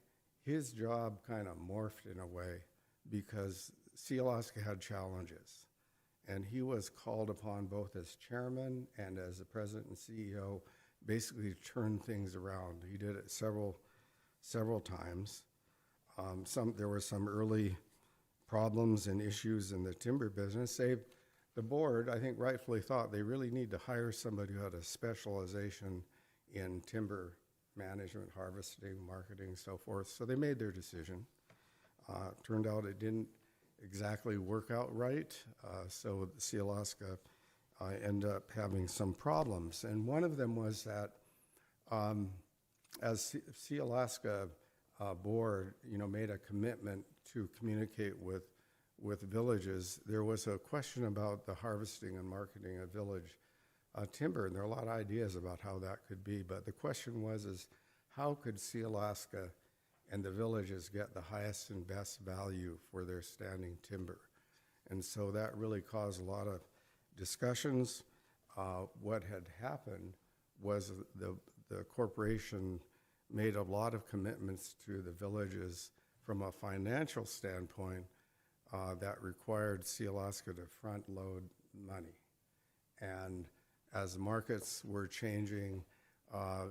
D: his job kind of morphed in a way because Sealaska had challenges. And he was called upon both as chairman and as the president and CEO basically to turn things around. He did it several times. There were some early problems and issues in the timber business. The board, I think, rightfully thought they really need to hire somebody who had a specialization in timber management, harvesting, marketing, so forth. So they made their decision. Turned out it didn't exactly work out right. So Sealaska ended up having some problems. And one of them was that as Sealaska board, made a commitment to communicate with villages, there was a question about the harvesting and marketing of village timber, and there are a lot of ideas about how that could be. But the question was, how could Sealaska and the villages get the highest and best value for their standing timber. And so that really caused a lot of discussions. What had happened was the corporation made a lot of commitments to the villages from a financial standpoint that required Sealaska to front load money. And as markets were changing,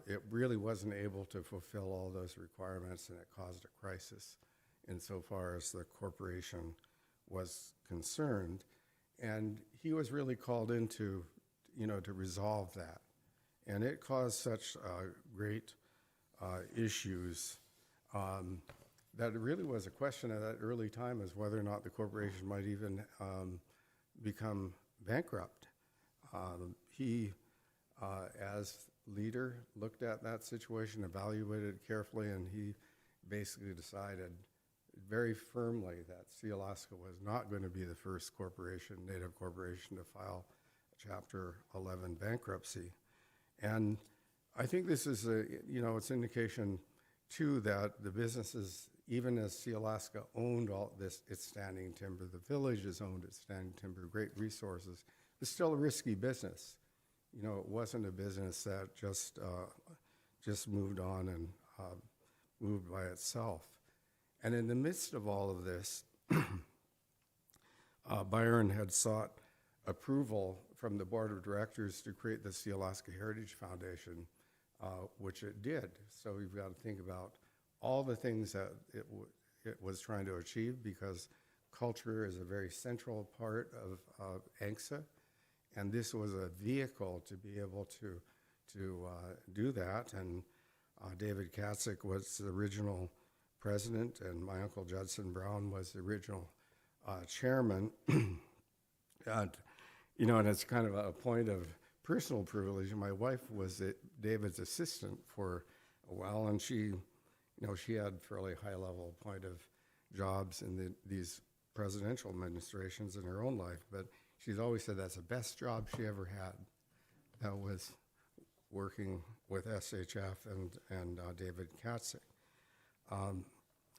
D: it really wasn't able to fulfill all those requirements, and it caused a crisis insofar as the corporation was concerned. And he was really called in to resolve that. And it caused such great issues that it really was a question at that early time as whether or not the corporation might even become bankrupt. He, as leader, looked at that situation, evaluated it carefully, and he basically decided very firmly that Sealaska was not going to be the first native corporation to file Chapter 11 bankruptcy. And I think this is it's an indication too that the businesses, even as Sealaska owned all this, its standing timber, the villages owned its standing timber, great resources, it's still a risky business. It wasn't a business that just moved on and moved by itself. And in the midst of all of this, Byron had sought approval from the board of directors to create the Sealaska Heritage Foundation, which it did. So we've got to think about all the things that it was trying to achieve, because culture is a very central part of ANCSA, and this was a vehicle to be able to do that. And David Katzik was the original president, and my uncle Judson Brown was the original chairman. And it's kind of a point of personal privilege. My wife was David's assistant for a while, and she had fairly high-level point of jobs in these presidential administrations in her own life, but she's always said that's the best job she ever had. That was working with SHF and David Katzik.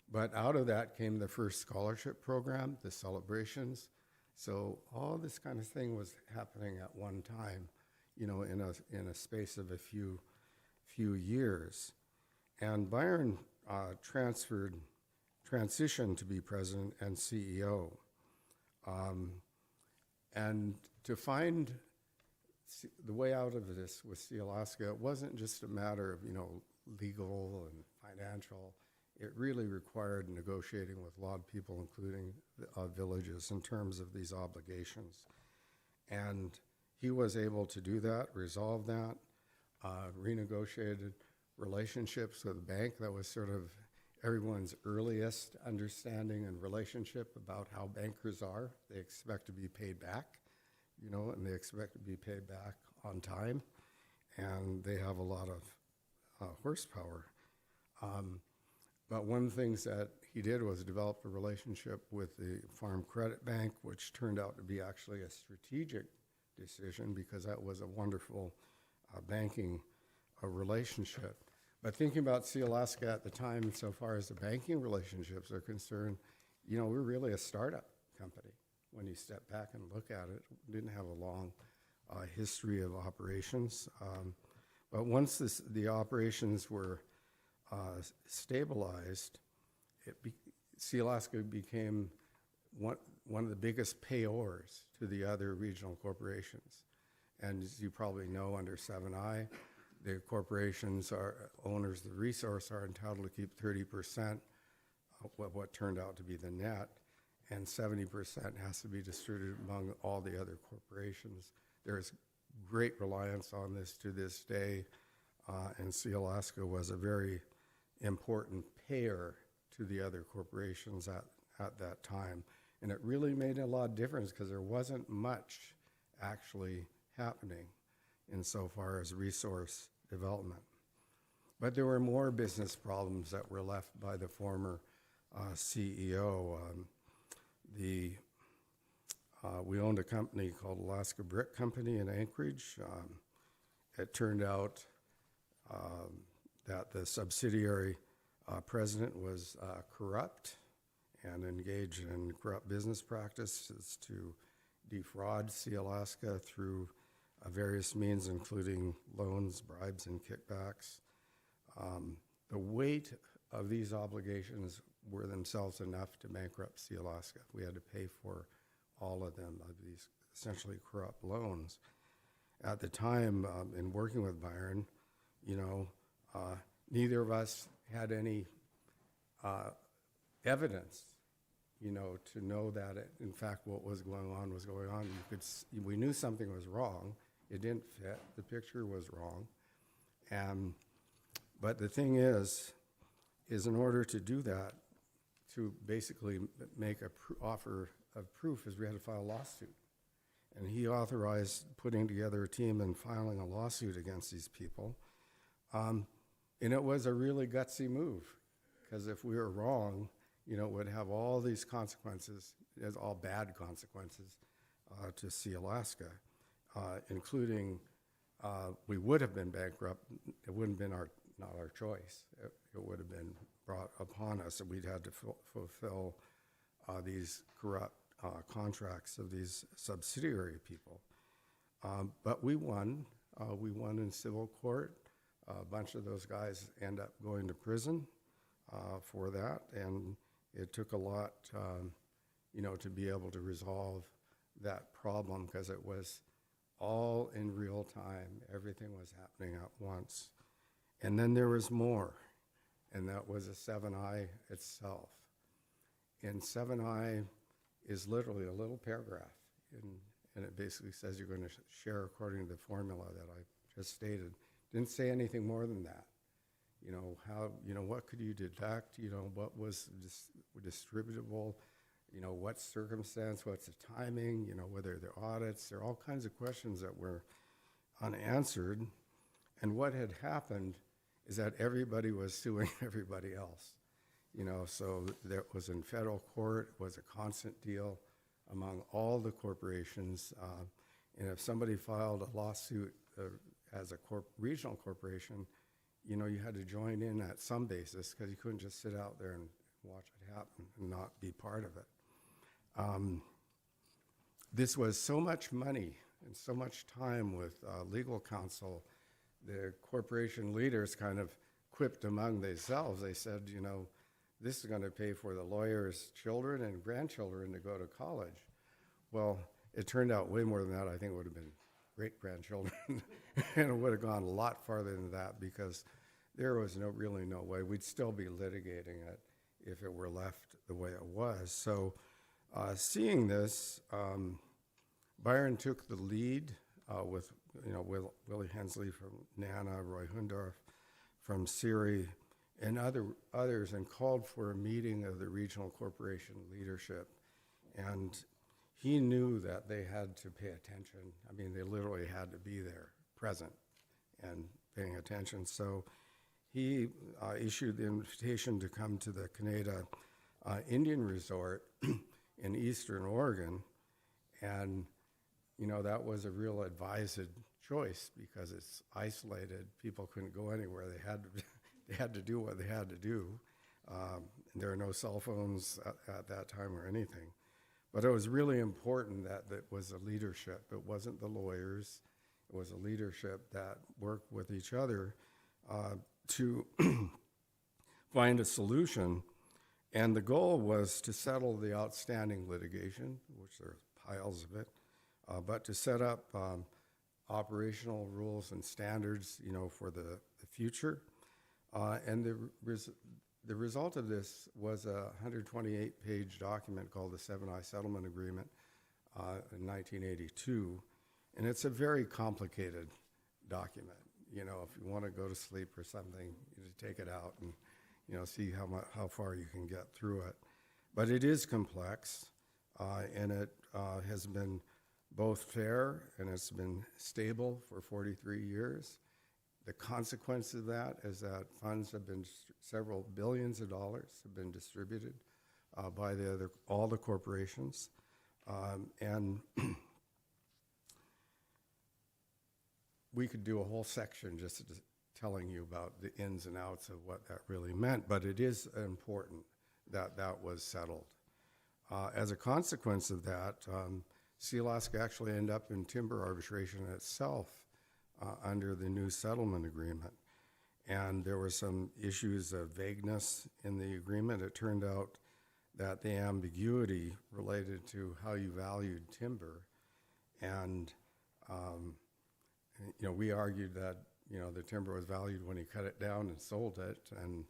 D: But out of that came the first scholarship program, the celebrations. So all this kind of thing was happening at one time, in a space of a few years. And Byron transitioned to be president and CEO. And to find the way out of this with Sealaska, it wasn't just a matter of, legal and financial. It really required negotiating with a lot of people, including villages, in terms of these obligations. And he was able to do that, resolve that, renegotiated relationships with the bank. That was sort of everyone's earliest understanding and relationship about how bankers are. They expect to be paid back, and they expect to be paid back on time, and they have a lot of horsepower. But one of the things that he did was develop a relationship with the Farm Credit Bank, which turned out to be actually a strategic decision, because that was a wonderful banking relationship. But thinking about Sealaska at the time, so far as the banking relationships are concerned, we're really a startup company. When you step back and look at it, we didn't have a long history of operations. But once the operations were stabilized, Sealaska became one of the biggest payors to the other regional corporations. And as you probably know, under 7I, the corporations owners of the resource are entitled to keep 30% of what turned out to be the net, and 70% has to be distributed among all the other corporations. There's great reliance on this to this day, and Sealaska was a very important payer to the other corporations at that time. And it really made a lot of difference, because there wasn't much actually happening insofar as resource development. But there were more business problems that were left by the former CEO. We owned a company called Alaska Brick Company in Anchorage. It turned out that the subsidiary president was corrupt and engaged in corrupt business practices to defraud Sealaska through various means, including loans, bribes, and kickbacks. The weight of these obligations were themselves enough to bankrupt Sealaska. We had to pay for all of them, of these essentially corrupt loans. At the time, in working with Byron, neither of us had any evidence, to know that in fact what was going on was going on. We knew something was wrong. It didn't fit. The picture was wrong. But the thing is in order to do that, to basically make a offer of proof, is we had to file a lawsuit. And he authorized putting together a team and filing a lawsuit against these people. And it was a really gutsy move, because if we were wrong, it would have all these consequences, all bad consequences to Sealaska, including we would have been bankrupt. It wouldn't have been not our choice. It would have been brought upon us, and we'd had to fulfill these corrupt contracts of these subsidiary people. But we won. We won in civil court. A bunch of those guys end up going to prison for that, and it took a lot, to be able to resolve that problem, because it was all in real time. Everything was happening at once. And then there was more, and that was a 7I itself. And 7I is literally a little paragraph, and it basically says you're going to share according to the formula that I just stated. Didn't say anything more than that. What could you deduct? What was distributable? What circumstance? What's the timing? Whether they're audits? There are all kinds of questions that were unanswered. And what had happened is that everybody was suing everybody else. So that was in federal court. It was a constant deal among all the corporations. And if somebody filed a lawsuit as a regional corporation, you had to join in at some basis, because you couldn't just sit out there and watch it happen and not be part of it. This was so much money and so much time with legal counsel. The corporation leaders kind of quipped among themselves. They said, this is going to pay for the lawyers' children and grandchildren to go to college. Well, it turned out way more than that. I think it would have been great-grandchildren, and it would have gone a lot farther than that, because there was really no way. We'd still be litigating it if it were left the way it was. So seeing this, Byron took the lead with Willie Hensley from NANA, Roy Hundorf from Siri, and others, and called for a meeting of the regional corporation leadership. And he knew that they had to pay attention. I mean, they literally had to be there, present, and paying attention. So he issued the invitation to come to the Canada Indian Resort in Eastern Oregon. And, that was a real advised choice, because it's isolated. People couldn't go anywhere. They had to do what they had to do. There are no cell phones at that time or anything. But it was really important that it was a leadership. It wasn't the lawyers. It was a leadership that worked with each other to find a solution. And the goal was to settle the outstanding litigation, which there are piles of it, but to set up operational rules and standards, for the future. And the result of this was a 128-page document called the 7I Settlement Agreement in 1982. And it's a very complicated document. If you want to go to sleep or something, you just take it out and, see how far you can get through it. But it is complex, and it has been both fair and it's been stable for 43 years. The consequence of that is that funds have been, several billions of dollars have been distributed by all the corporations. And we could do a whole section just telling you about the ins and outs of what that really meant, but it is important that that was settled. As a consequence of that, Sealaska actually ended up in timber arbitration itself under the new settlement agreement. And there were some issues of vagueness in the agreement. It turned out that the ambiguity related to how you valued timber. And, we argued that, the timber was valued when he cut it down and sold it. And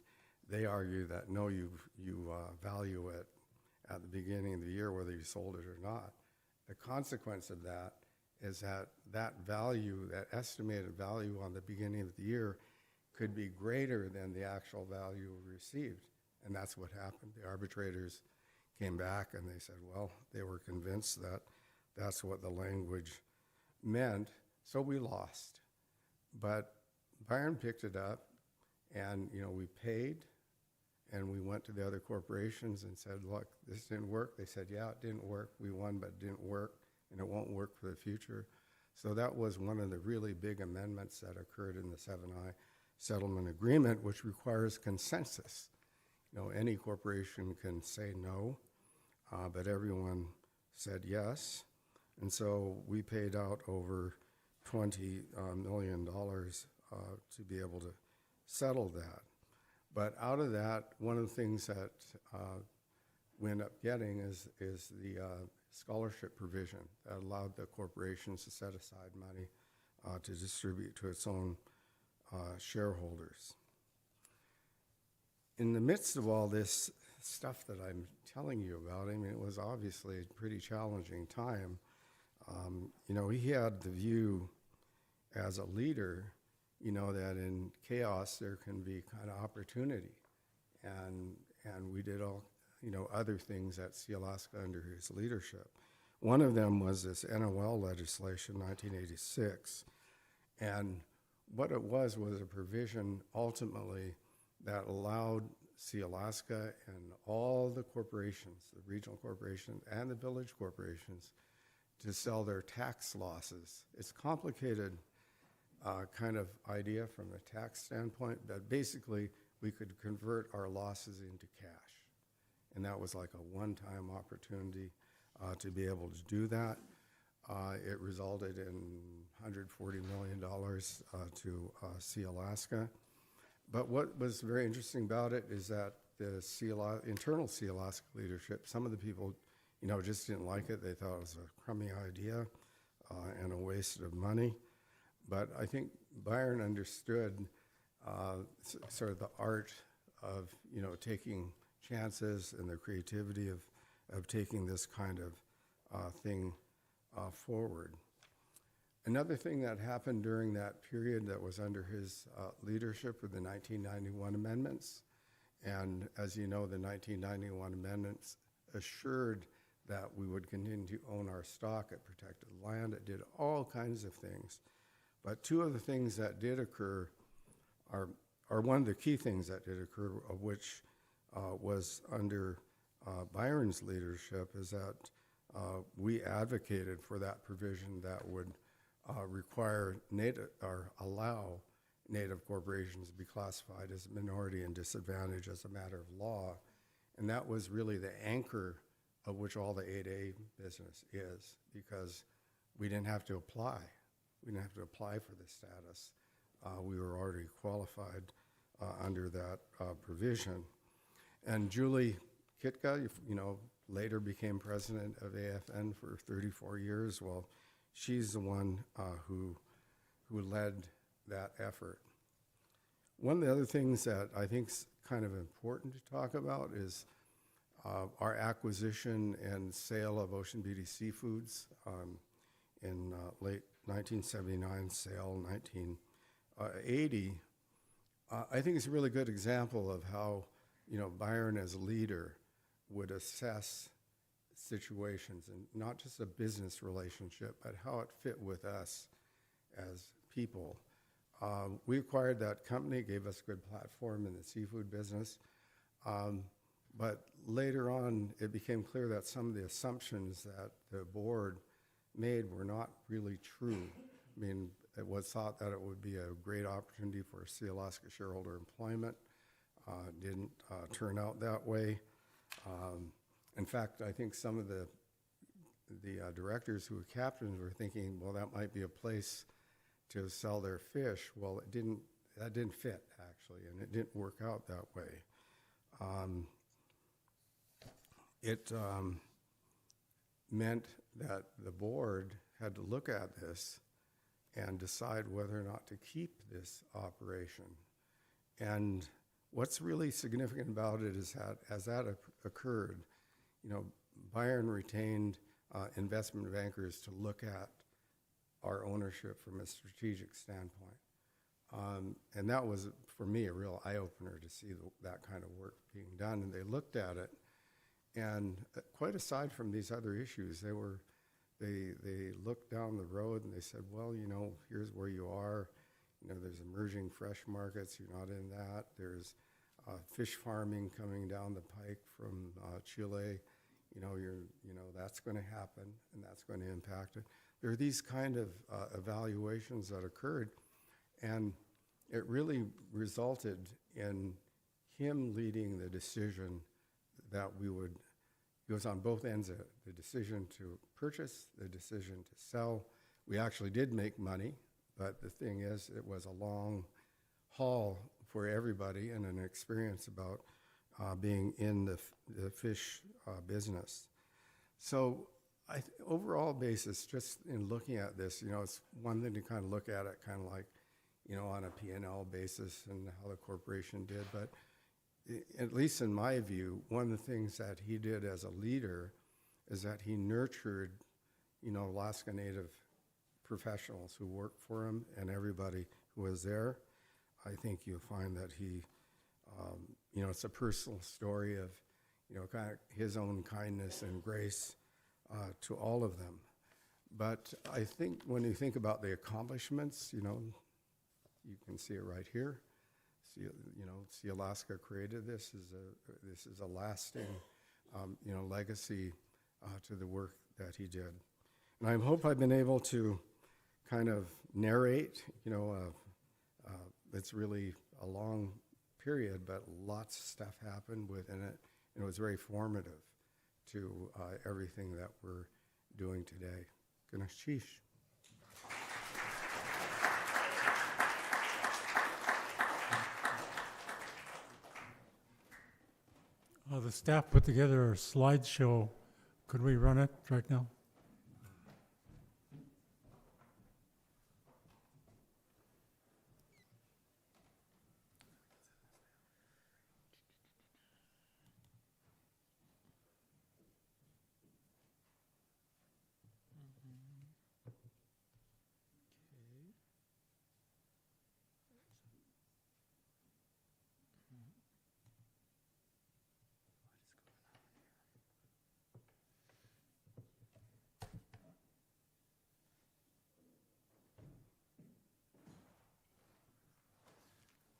D: they argued that, no, you value it at the beginning of the year, whether you sold it or not. The consequence of that is that value, that estimated value on the beginning of the year, could be greater than the actual value received. And that's what happened. The arbitrators came back and they said, well, they were convinced that that's what the language meant, so we lost. But Byron picked it up, and we paid, and we went to the other corporations and said, look, this didn't work. They said, yeah, it didn't work. We won, but it didn't work, and it won't work for the future. So that was one of the really big amendments that occurred in the 7I settlement agreement, which requires consensus. Any corporation can say no, but everyone said yes. And so we paid out over $20 million to be able to settle that. But out of that, one of the things that we end up getting is the scholarship provision that allowed the corporations to set aside money to distribute to its own shareholders. In the midst of all this stuff that I'm telling you about, it was obviously a pretty challenging time. He had the view as a leader, that in chaos there can be kind of opportunity. And we did all, other things at Sealaska under his leadership. One of them was this NOL legislation, 1986. And what it was a provision ultimately that allowed Sealaska and all the corporations, the regional corporations and the village corporations, to sell their tax losses. It's a complicated kind of idea from a tax standpoint, but basically we could convert our losses into cash. And that was like a one-time opportunity to be able to do that. It resulted in $140 million to Sealaska. But what was very interesting about it is that the internal Sealaska leadership, some of the people, just didn't like it. They thought it was a crummy idea and a waste of money. But I think Byron understood sort of the art of, taking chances and the creativity of taking this kind of thing forward. Another thing that happened during that period that was under his leadership were the 1991 amendments. And as you know, the 1991 amendments assured that we would continue to own our stock. It protected land. It did all kinds of things. But two of the things that did occur are one of the key things that did occur, of which was under Byron's leadership, is that we advocated for that provision that would require allow Native corporations to be classified as a minority and disadvantaged as a matter of law. And that was really the anchor of which all the 8A business is, because we didn't have to apply. We didn't have to apply for the status. We were already qualified under that provision. And Julie Kitka, later became president of AFN for 34 years. Well, she's the one who led that effort. One of the other things that I think is kind of important to talk about is our acquisition and sale of Ocean Beauty Seafoods in late 1979, sale 1980. I think it's a really good example of how, Byron as a leader would assess situations, and not just a business relationship, but how it fit with us as people. We acquired that company, gave us a good platform in the seafood business. But later on, it became clear that some of the assumptions that the board made were not really true. it was thought that it would be a great opportunity for Sealaska shareholder employment. Didn't turn out that way. In fact, I think some of the directors who were captains were thinking, well, that might be a place to sell their fish. Well, that didn't fit, actually, and it didn't work out that way. It meant that the board had to look at this and decide whether or not to keep this operation. And what's really significant about it is that as that occurred, Byron retained investment bankers to look at our ownership from a strategic standpoint. And that was, for me, a real eye-opener to see that kind of work being done. And they looked at it, and quite aside from these other issues, they looked down the road and they said, well, here's where you are. There's emerging fresh markets. You're not in that. There's fish farming coming down the pike from Chile. That's going to happen, and that's going to impact it. There are these kind of evaluations that occurred, and it really resulted in him leading the decision that it was on both ends of it, the decision to purchase, the decision to sell. We actually did make money, but the thing is, it was a long haul for everybody and an experience about being in the fish business. So overall basis, just in looking at this, it's one thing to kind of look at it kind of like, on a P&L basis and how the corporation did. But at least in my view, one of the things that he did as a leader is that he nurtured, Alaska Native professionals who worked for him and everybody who was there. I think you'll find that he, it's a personal story of, kind of his own kindness and grace to all of them. But I think when you think about the accomplishments, you can see it right here. Sealaska created this. This is a lasting, legacy to the work that he did. And I hope I've been able to kind of narrate, it's really a long period, but lots of stuff happened within it, and it was very formative to everything that we're doing today. Ganashish.
B: The staff put together a slideshow. Could we run it right now?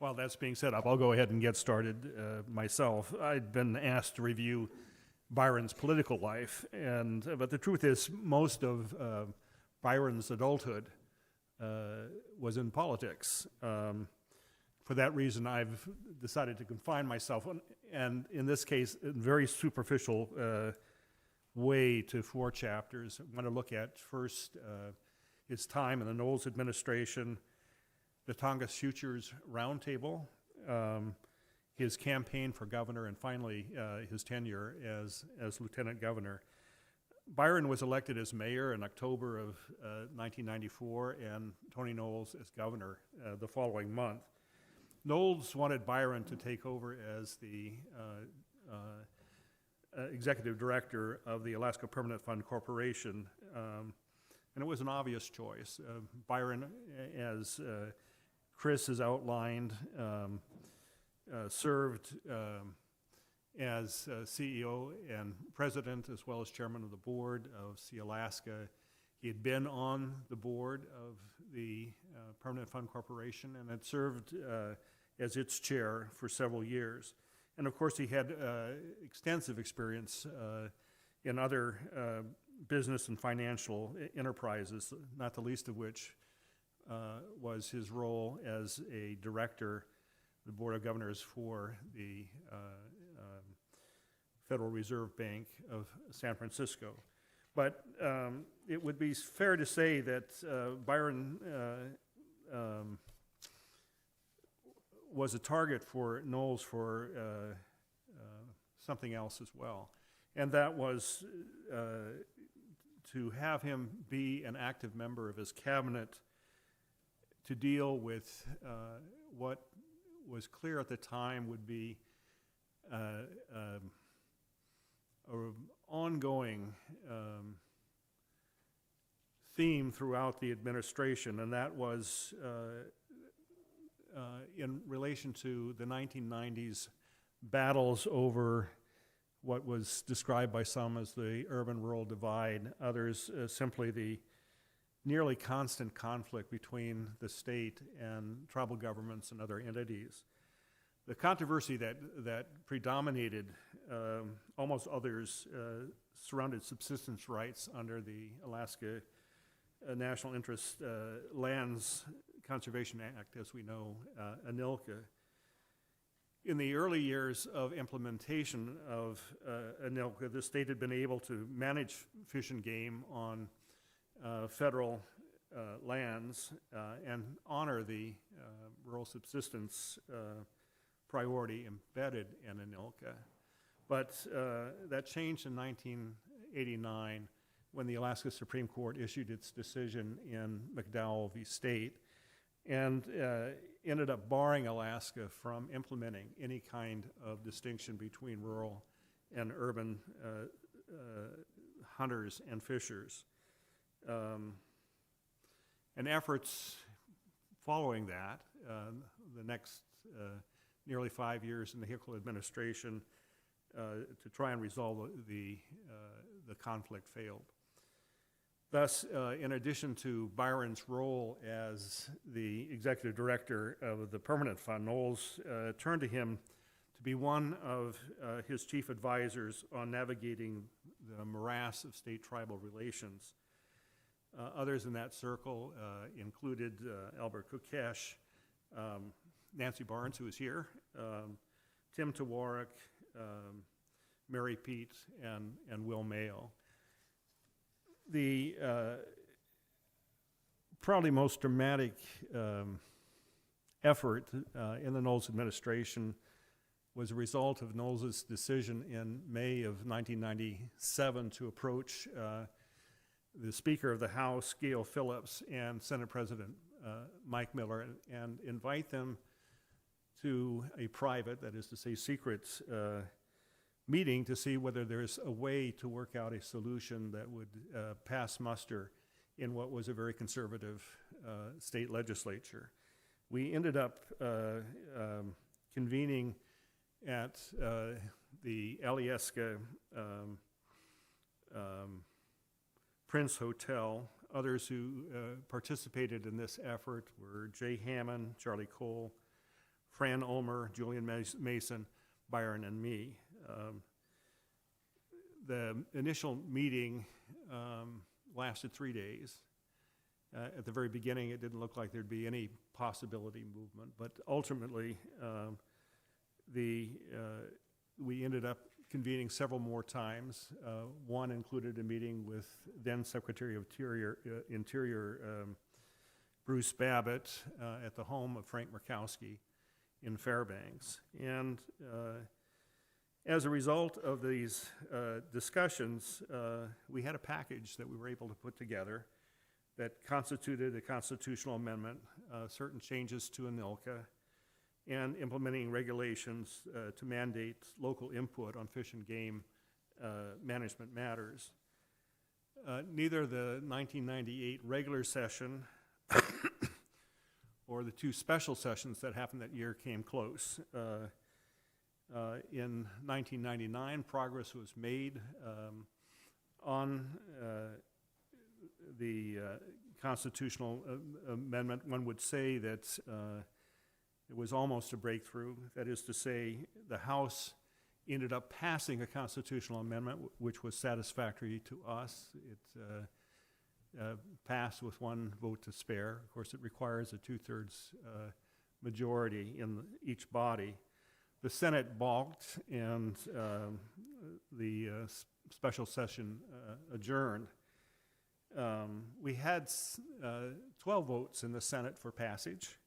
E: While that's being set up, I'll go ahead and get started myself. I'd been asked to review Byron's political life, but the truth is most of Byron's adulthood was in politics. For that reason, I've decided to confine myself, and in this case, in a very superficial way, to 4 chapters. I'm going to look at first his time in the Knowles administration, the Tongass Futures Roundtable, his campaign for governor, and finally his tenure as lieutenant governor. Byron was elected as mayor in October of 1994, and Tony Knowles as governor the following month. Knowles wanted Byron to take over as the executive director of the Alaska Permanent Fund Corporation, and it was an obvious choice. Byron, as Chris has outlined, served as CEO and president, as well as chairman of the board of Sealaska. He had been on the board of the Permanent Fund Corporation and had served as its chair for several years. And of course, he had extensive experience in other business and financial enterprises, not the least of which was his role as a director, the Board of Governors for the Federal Reserve Bank of San Francisco. But it would be fair to say that Byron was a target for Knowles for something else as well. And that was to have him be an active member of his cabinet to deal with what was clear at the time would be an ongoing theme throughout the administration, and that was in relation to the 1990s battles over what was described by some as the urban-rural divide, others simply the nearly constant conflict between the state and tribal governments and other entities. The controversy that predominated, almost others, surrounded subsistence rights under the Alaska National Interest Lands Conservation Act, as we know, ANILCA. In the early years of implementation of ANILCA, the state had been able to manage fish and game on federal lands and honor the rural subsistence priority embedded in ANILCA. But that changed in 1989 when the Alaska Supreme Court issued its decision in McDowell v. State and ended up barring Alaska from implementing any kind of distinction between rural and urban hunters and fishers. And efforts following that, the next nearly 5 years in the Hickel administration to try and resolve the conflict failed. Thus, in addition to Byron's role as the executive director of the Permanent Fund, Knowles turned to him to be one of his chief advisors on navigating the morass of state-tribal relations. Others in that circle included Albert Kukesh, Nancy Barnes, who is here, Tim Tawarek, Mary Pete, and Will Mayo. The probably most dramatic effort in the Knowles administration was a result of Knowles' decision in May of 1997 to approach the Speaker of the House, Gail Phillips, and Senate President Mike Miller, and invite them to a private, that is to say secret, meeting to see whether there's a way to work out a solution that would pass muster in what was a very conservative state legislature. We ended up convening at the Alyeska Prince Hotel. Others who participated in this effort were Jay Hammond, Charlie Cole, Fran Ulmer, Julian Mason, Byron, and me. The initial meeting lasted 3 days. At the very beginning, it didn't look like there'd be any possibility movement, but ultimately, we ended up convening several more times. One included a meeting with then Secretary of Interior Bruce Babbitt at the home of Frank Murkowski in Fairbanks. And as a result of these discussions, we had a package that we were able to put together that constituted a constitutional amendment, certain changes to ANILCA, and implementing regulations to mandate local input on fish and game management matters. Neither the 1998 regular session or the two special sessions that happened that year came close. In 1999, progress was made on the constitutional amendment. One would say that it was almost a breakthrough. That is to say, the House ended up passing a constitutional amendment which was satisfactory to us. It passed with 1 vote to spare. Of course, it requires a 2/3 majority in each body. The Senate balked, and the special session adjourned. We had 12 votes in the Senate for passage.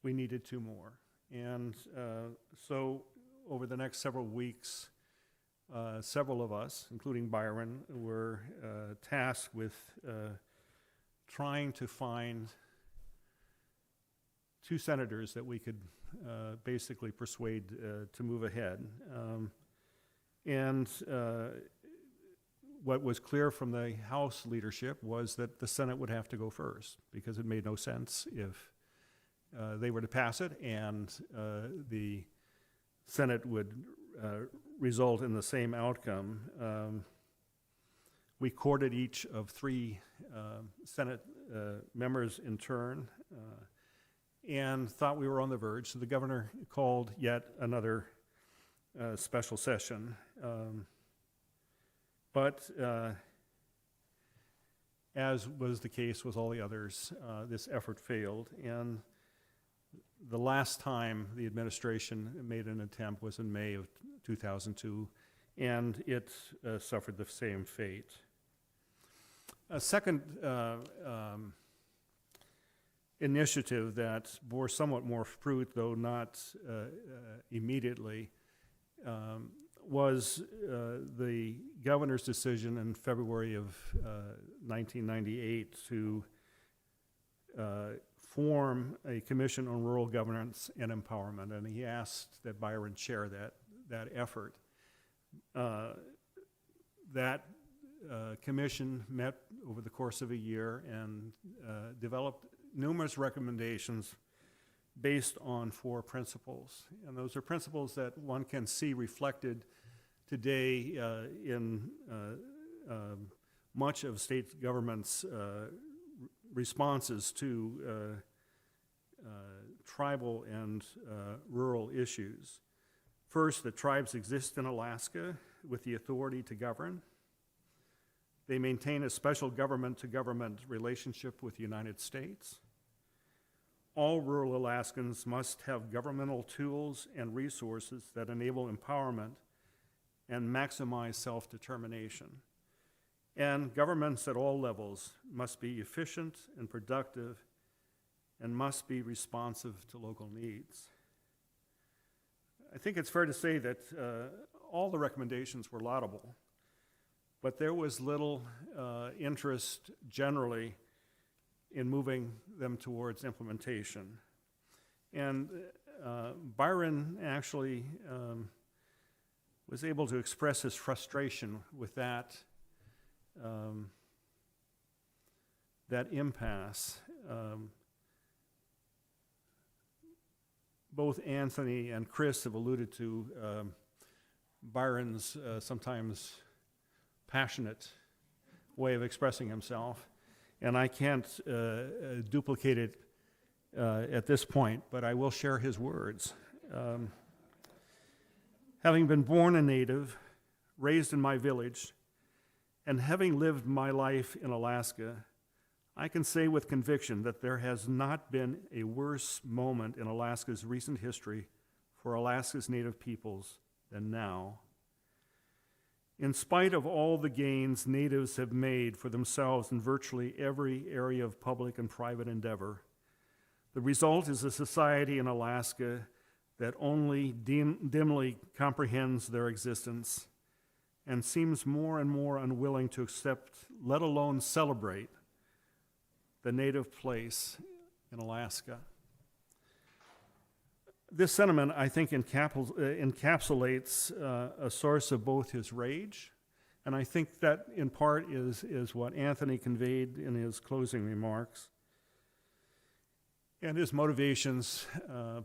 E: We needed 2 more. And so over the next several weeks, several of us, including Byron, were tasked with trying to find 2 senators that we could basically persuade to move ahead. And what was clear from the House leadership was that the Senate would have to go first, because it made no sense if they were to pass it and the Senate would result in the same outcome. We courted each of 3 Senate members in turn and thought we were on the verge. So the governor called yet another special session. But as was the case with all the others, this effort failed. And the last time the administration made an attempt was in May of 2002, and it suffered the same fate. A second initiative that bore somewhat more fruit, though not immediately, was the governor's decision in February of 1998 to form a commission on rural governance and empowerment, and he asked that Byron chair that effort. That commission met over the course of a year and developed numerous recommendations based on 4 principles. And those are principles that one can see reflected today in much of state government's responses to tribal and rural issues. First, the tribes exist in Alaska with the authority to govern. They maintain a special government-to-government relationship with the United States. All rural Alaskans must have governmental tools and resources that enable empowerment and maximize self-determination. And governments at all levels must be efficient and productive and must be responsive to local needs. I think it's fair to say that all the recommendations were laudable, but there was little interest generally in moving them towards implementation. And Byron actually was able to express his frustration with that impasse. Both Anthony and Chris have alluded to Byron's sometimes passionate way of expressing himself, and I can't duplicate it at this point, but I will share his words. Having been born a native, raised in my village, and having lived my life in Alaska, I can say with conviction that there has not been a worse moment in Alaska's recent history for Alaska's native peoples than now. In spite of all the gains natives have made for themselves in virtually every area of public and private endeavor, the result is a society in Alaska that only dimly comprehends their existence and seems more and more unwilling to accept, let alone celebrate, the native place in Alaska. This sentiment, I think, encapsulates a source of both his rage, and I think that in part is what Anthony conveyed in his closing remarks, and his motivations,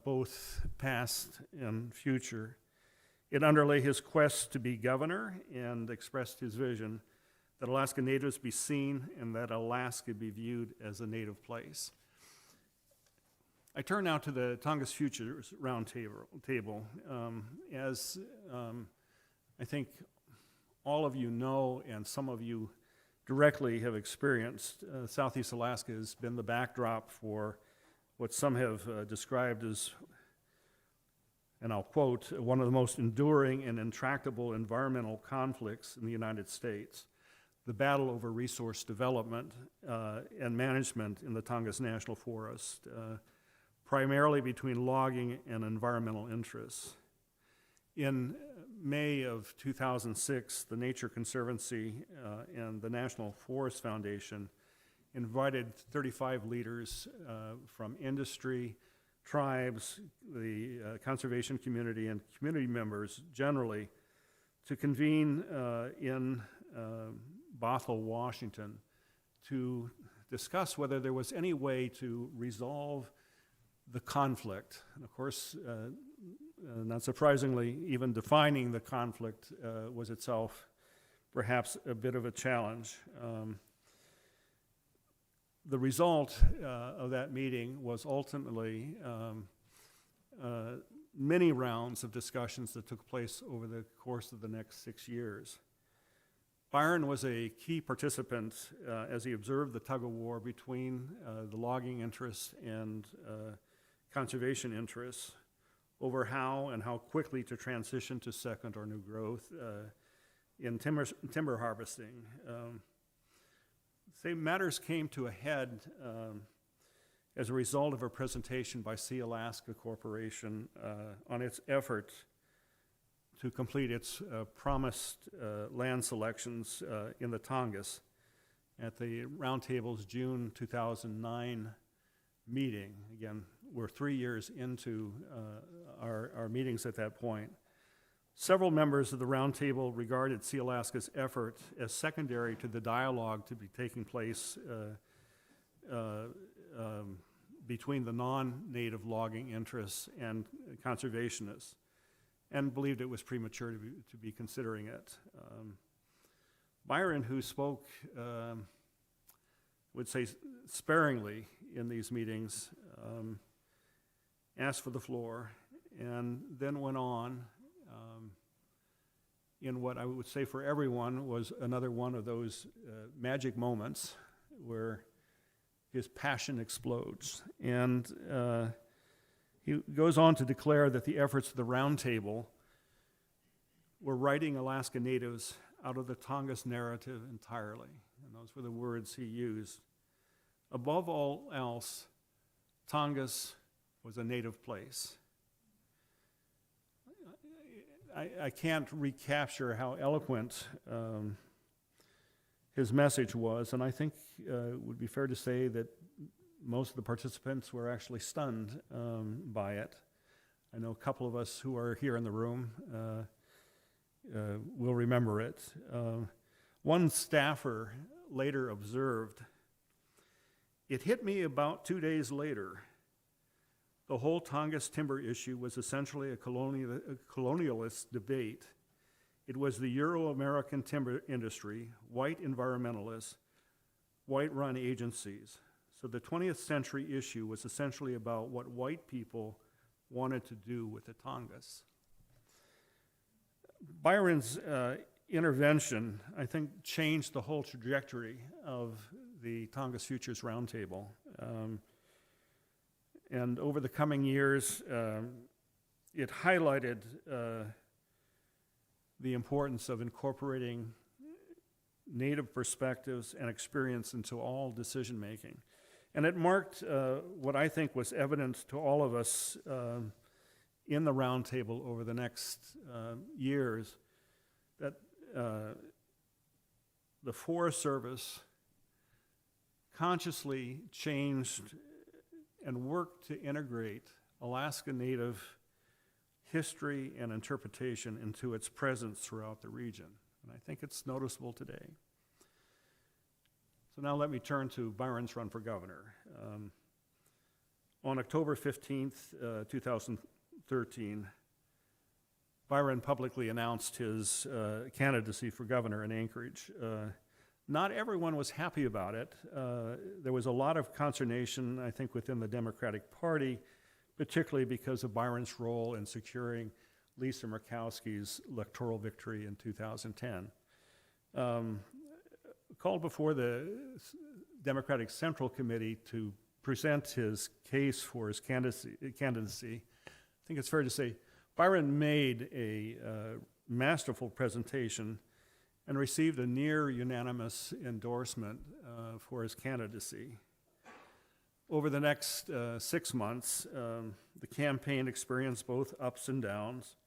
E: both past and future. It underlay his quest to be governor and expressed his vision that Alaska Natives be seen and that Alaska be viewed as a native place. I turn now to the Tongass Futures Roundtable. As I think all of you know, and some of you directly have experienced. Southeast Alaska has been the backdrop for what some have described as, and I'll quote, one of the most enduring and intractable environmental conflicts in the United States, the battle over resource development and management in the Tongass National Forest, primarily between logging and environmental interests. In May of 2006, the Nature Conservancy and the National Forest Foundation invited 35 leaders from industry, tribes, the conservation community, and community members generally to convene in Bothell, Washington, to discuss whether there was any way to resolve the conflict. And of course, not surprisingly, even defining the conflict was itself perhaps a bit of a challenge. The result of that meeting was ultimately many rounds of discussions that took place over the course of the next 6 years. Byron was a key participant as he observed the tug-of-war between the logging interests and conservation interests over how and how quickly to transition to second or new growth in timber harvesting. Matters came to a head as a result of a presentation by Sealaska Corporation on its effort to complete its promised land selections in the Tongass at the Roundtable's June 2009 meeting. Again, we're 3 years into our meetings at that point. Several members of the Roundtable regarded Sealaska's effort as secondary to the dialogue to be taking place between the non-native logging interests and conservationists, and believed it was premature to be considering it. Byron, who spoke, would say sparingly in these meetings, asked for the floor, and then went on in what I would say for everyone was another one of those magic moments where his passion explodes. And he goes on to declare that the efforts of the Roundtable were writing Alaska Natives out of the Tongass narrative entirely. And those were the words he used. Above all else, Tongass was a native place. I can't recapture how eloquent his message was, and I think it would be fair to say that most of the participants were actually stunned by it. I know a couple of us who are here in the room will remember it. One staffer later observed, "It hit me about 2 days later. The whole Tongass timber issue was essentially a colonialist debate. It was the Euro-American timber industry, white environmentalists, white-run agencies. So the 20th century issue was essentially about what white people wanted to do with the Tongass." Byron's intervention, I think, changed the whole trajectory of the Tongass Futures Roundtable. And over the coming years, it highlighted the importance of incorporating Native perspectives and experience into all decision-making. And it marked what I think was evident to all of us in the Roundtable over the next years, that the Forest Service consciously changed and worked to integrate Alaska Native history and interpretation into its presence throughout the region. And I think it's noticeable today. So now let me turn to Byron's run for governor. On October 15th, 2013, Byron publicly announced his candidacy for governor in Anchorage. Not everyone was happy about it. There was a lot of consternation, I think, within the Democratic Party, particularly because of Byron's role in securing Lisa Murkowski's electoral victory in 2010. called before the Democratic Central Committee to present his case for his candidacy. I think it's fair to say Byron made a masterful presentation and received a near unanimous endorsement for his candidacy. Over the next 6 months, the campaign experienced both ups and downs,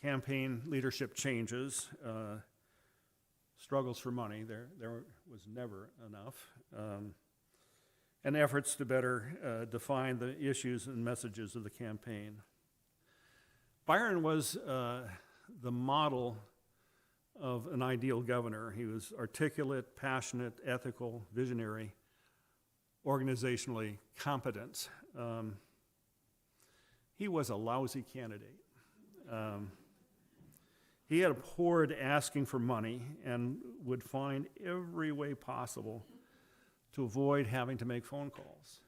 E: campaign leadership changes, struggles for money, there was never enough, and efforts to better define the issues and messages of the campaign. Byron was the model of an ideal governor. He was articulate, passionate, ethical, visionary, organizationally competent. He was a lousy candidate. He had abhorred asking for money and would find every way possible to avoid having to make phone calls.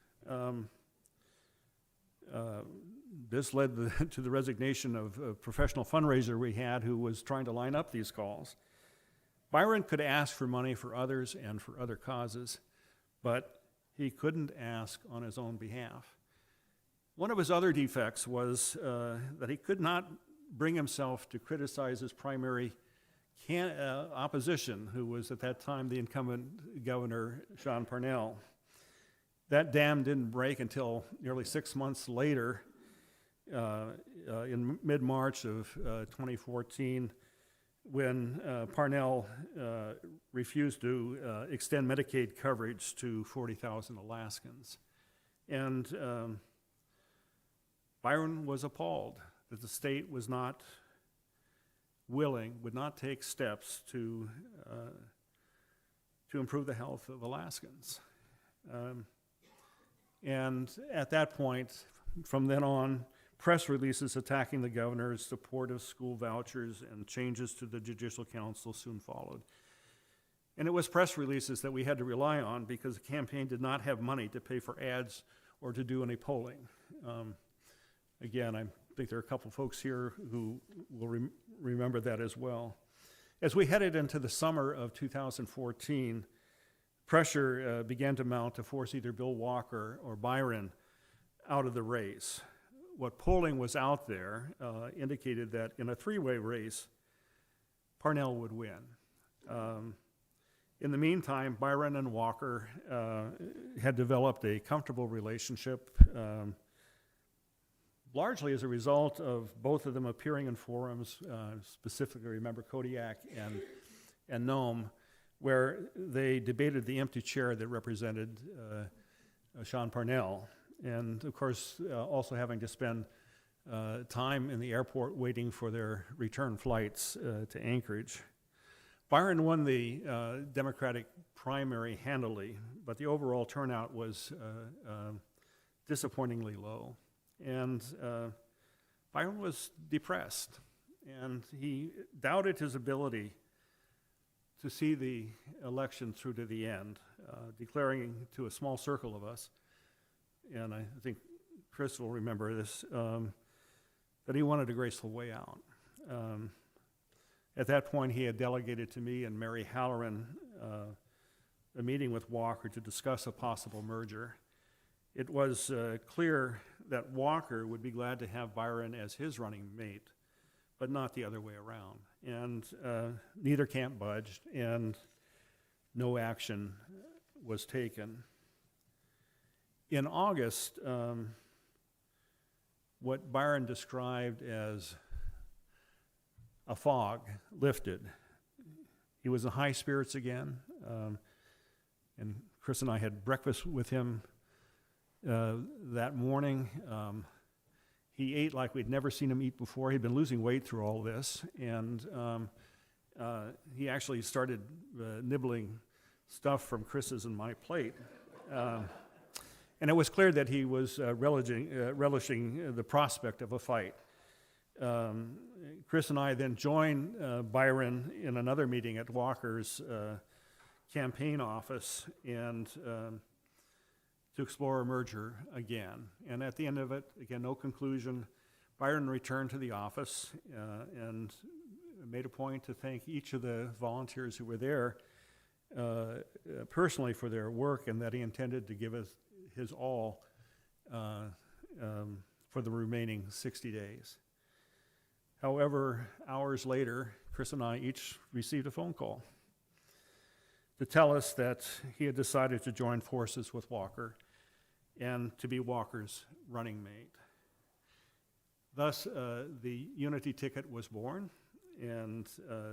E: This led to the resignation of a professional fundraiser we had who was trying to line up these calls. Byron could ask for money for others and for other causes, but he couldn't ask on his own behalf. One of his other defects was that he could not bring himself to criticize his primary opposition, who was at that time the incumbent governor, Sean Parnell. That dam didn't break until nearly 6 months later, in mid-March of 2014, when Parnell refused to extend Medicaid coverage to 40,000 Alaskans. And Byron was appalled that the state was not willing, would not take steps to improve the health of Alaskans. And at that point, from then on, press releases attacking the governor's support of school vouchers and changes to the Judicial Council soon followed. And it was press releases that we had to rely on because the campaign did not have money to pay for ads or to do any polling. Again, I think there are a couple folks here who will remember that as well. As we headed into the summer of 2014, pressure began to mount to force either Bill Walker or Byron out of the race. What polling was out there indicated that in a three-way race, Parnell would win. In the meantime, Byron and Walker had developed a comfortable relationship, largely as a result of both of them appearing in forums, specifically remember Kodiak and Nome, where they debated the empty chair that represented Sean Parnell. And of course, also having to spend time in the airport waiting for their return flights to Anchorage. Byron won the Democratic primary handily, but the overall turnout was disappointingly low. And Byron was depressed, and he doubted his ability to see the election through to the end, declaring to a small circle of us, and I think Chris will remember this, that he wanted a graceful way out. At that point, he had delegated to me and Mary Halloran a meeting with Walker to discuss a possible merger. It was clear that Walker would be glad to have Byron as his running mate, but not the other way around. And neither camp budged, and no action was taken. In August, what Byron described as a fog lifted. He was in high spirits again, and Chris and I had breakfast with him that morning. He ate like we'd never seen him eat before. He'd been losing weight through all this, and he actually started nibbling stuff from Chris's and my plate. And it was clear that he was relishing the prospect of a fight. Chris and I then joined Byron in another meeting at Walker's campaign office and to explore a merger again. And at the end of it, again, no conclusion, Byron returned to the office and made a point to thank each of the volunteers who were there personally for their work, and that he intended to give us his all for the remaining 60 days. However, hours later, Chris and I each received a phone call to tell us that he had decided to join forces with Walker and to be Walker's running mate. Thus, the Unity ticket was born and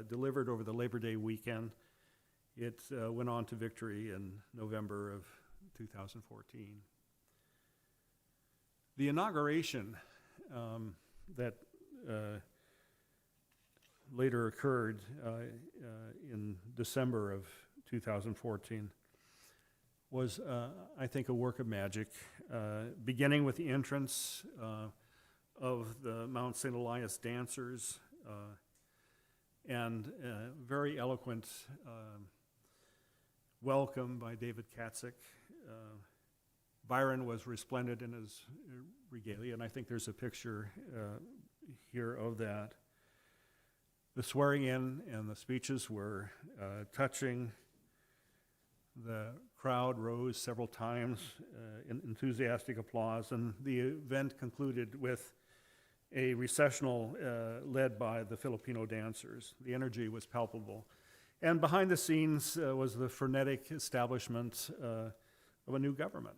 E: delivered over the Labor Day weekend. It went on to victory in November of 2014. The inauguration that later occurred in December of 2014 was, I think, a work of magic, beginning with the entrance of the Mount St. Elias dancers and very eloquent welcome by David Katzik. Byron was resplendent in his regalia, and I think there's a picture here of that. The swearing in and the speeches were touching. The crowd rose several times in enthusiastic applause, and the event concluded with a recessional led by the Filipino dancers. The energy was palpable. And behind the scenes was the frenetic establishment of a new government.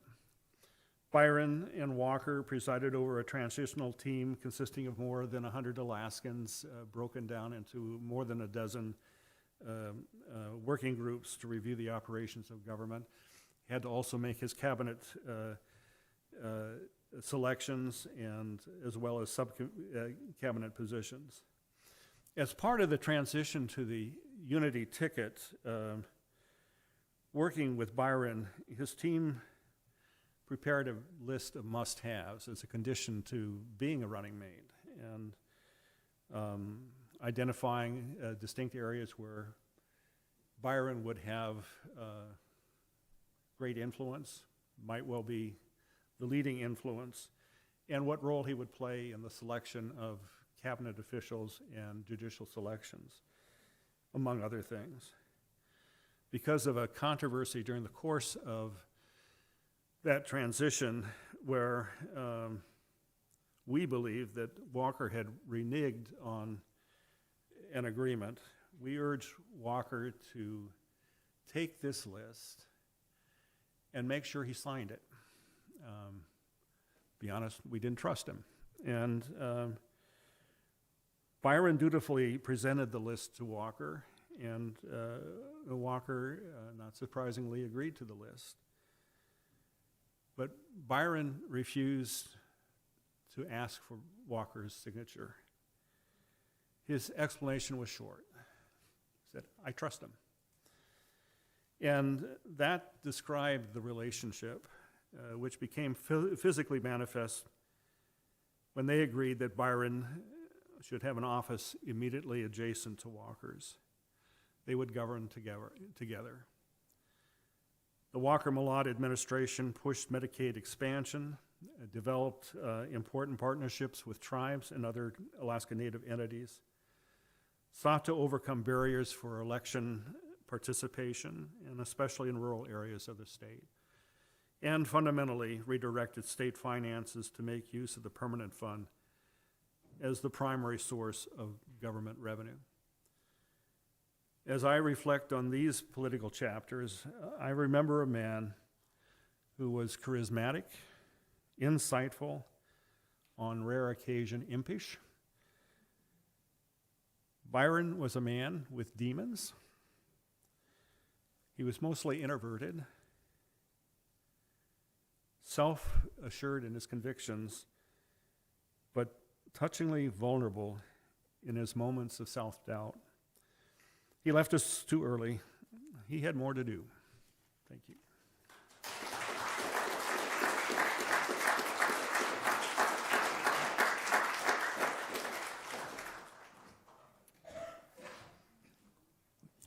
E: Byron and Walker presided over a transitional team consisting of more than 100 Alaskans, broken down into more than a dozen working groups to review the operations of government. He had to also make his cabinet selections and as well as sub-cabinet positions. As part of the transition to the Unity ticket, working with Byron, his team prepared a list of must-haves as a condition to being a running mate, and identifying distinct areas where Byron would have great influence, might well be the leading influence, and what role he would play in the selection of cabinet officials and judicial selections, among other things. Because of a controversy during the course of that transition where we believe that Walker had reneged on an agreement, we urged Walker to take this list and make sure he signed it. Be honest, we didn't trust him. And Byron dutifully presented the list to Walker, and Walker, not surprisingly, agreed to the list. But Byron refused to ask for Walker's signature. His explanation was short. He said, "I trust him." And that described the relationship, which became physically manifest when they agreed that Byron should have an office immediately adjacent to Walker's. They would govern together. The Walker-Mallott administration pushed Medicaid expansion, developed important partnerships with tribes and other Alaska Native entities, sought to overcome barriers for election participation, and especially in rural areas of the state, and fundamentally redirected state finances to make use of the permanent fund as the primary source of government revenue. As I reflect on these political chapters, I remember a man who was charismatic, insightful, on rare occasion impish. Byron was a man with demons. He was mostly introverted, self-assured in his convictions, but touchingly vulnerable in his moments of self-doubt. He left us too early. He had more to do. Thank you.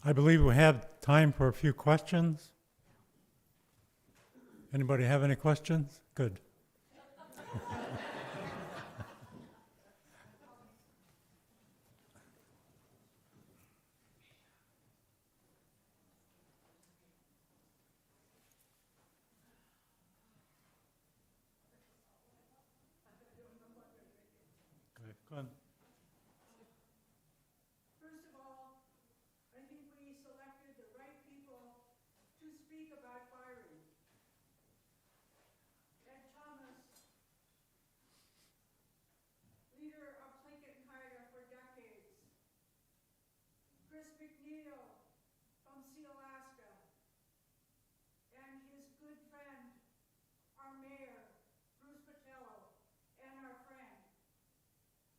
B: I believe we have time for a few questions. Anybody have any questions? Good. Shukran.
F: First of all, I think we selected the right people to speak about Byron. Ed Thomas, leader of Tlingit for decades. Chris McNeil from Sealaska, and his good friend, our mayor, Bruce Botelho, and our friend.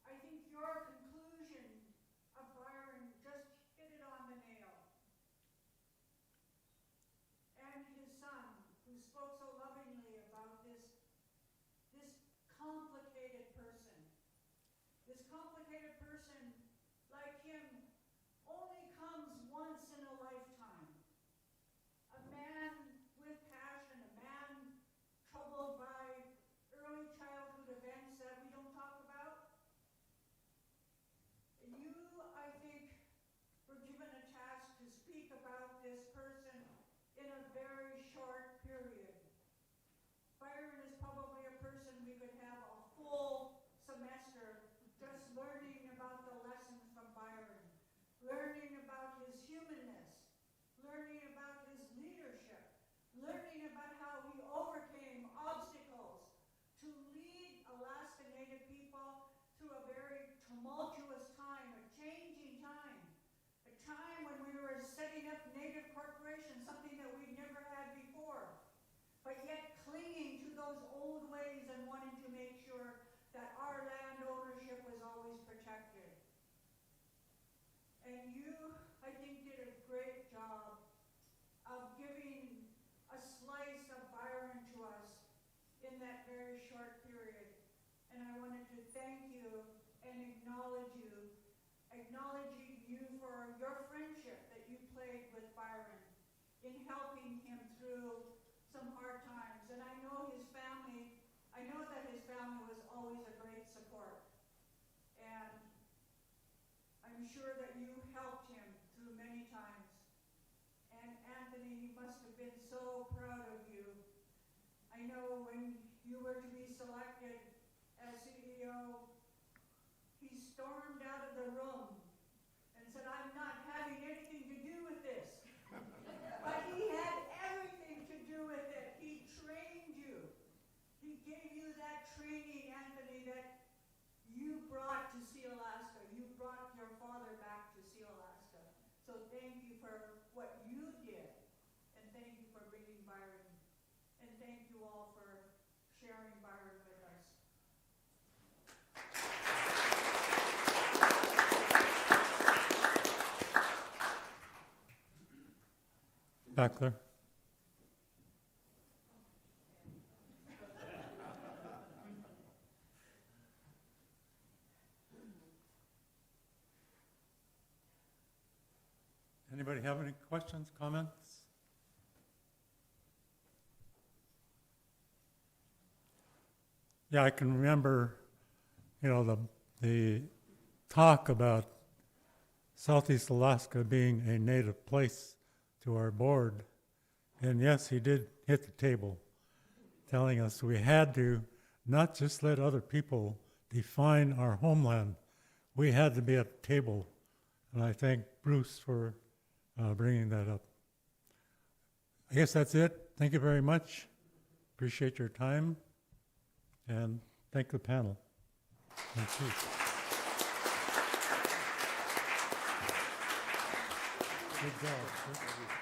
F: I think your conclusion of Byron just hit it on the nail. And his son, who spoke so lovingly about this complicated person. This complicated person, like him, only comes once in a lifetime. A man with passion, a man troubled by early childhood events that we don't talk about. And you, I think, were given a task to speak about this person in a very short period. Byron is probably a person we could have a full semester just learning about the lessons from Byron, learning about his humanness, learning about his leadership, learning about how he overcame obstacles to lead Alaska Native people through a very tumultuous time, a changing time, a time when we were setting up Native corporations, something that we'd never had before, but yet clinging to those old ways and wanting to make sure that our land ownership was always protected. And you, I think, did a great job of giving a slice of Byron to us in that very short period. And I wanted to thank you and acknowledging you for your friendship that you played with Byron in helping him through some hard times. And I know that his family was always a great support. And I'm sure that you helped him through many times. And Anthony, he must have been so proud of you. I know when you were to be selected as CEO, he stormed out of the room and said, "I'm not having anything to do with this." But he had everything to do with it. He trained you. He gave you that training, Anthony, that you brought to Sealaska. You brought your father back to Sealaska. So thank you for what you did, and thank you for bringing Byron, and thank you all for sharing Byron with us.
B: Back there. Anybody have any questions, comments? Yeah, I can remember, the talk about Southeast Alaska being a native place to our board. And yes, he did hit the table, telling us we had to not just let other people define our homeland. We had to be at the table. And I thank Bruce for bringing that up. I guess that's it. Thank you very much. Appreciate your time. And thank the panel. Thank you. Good job.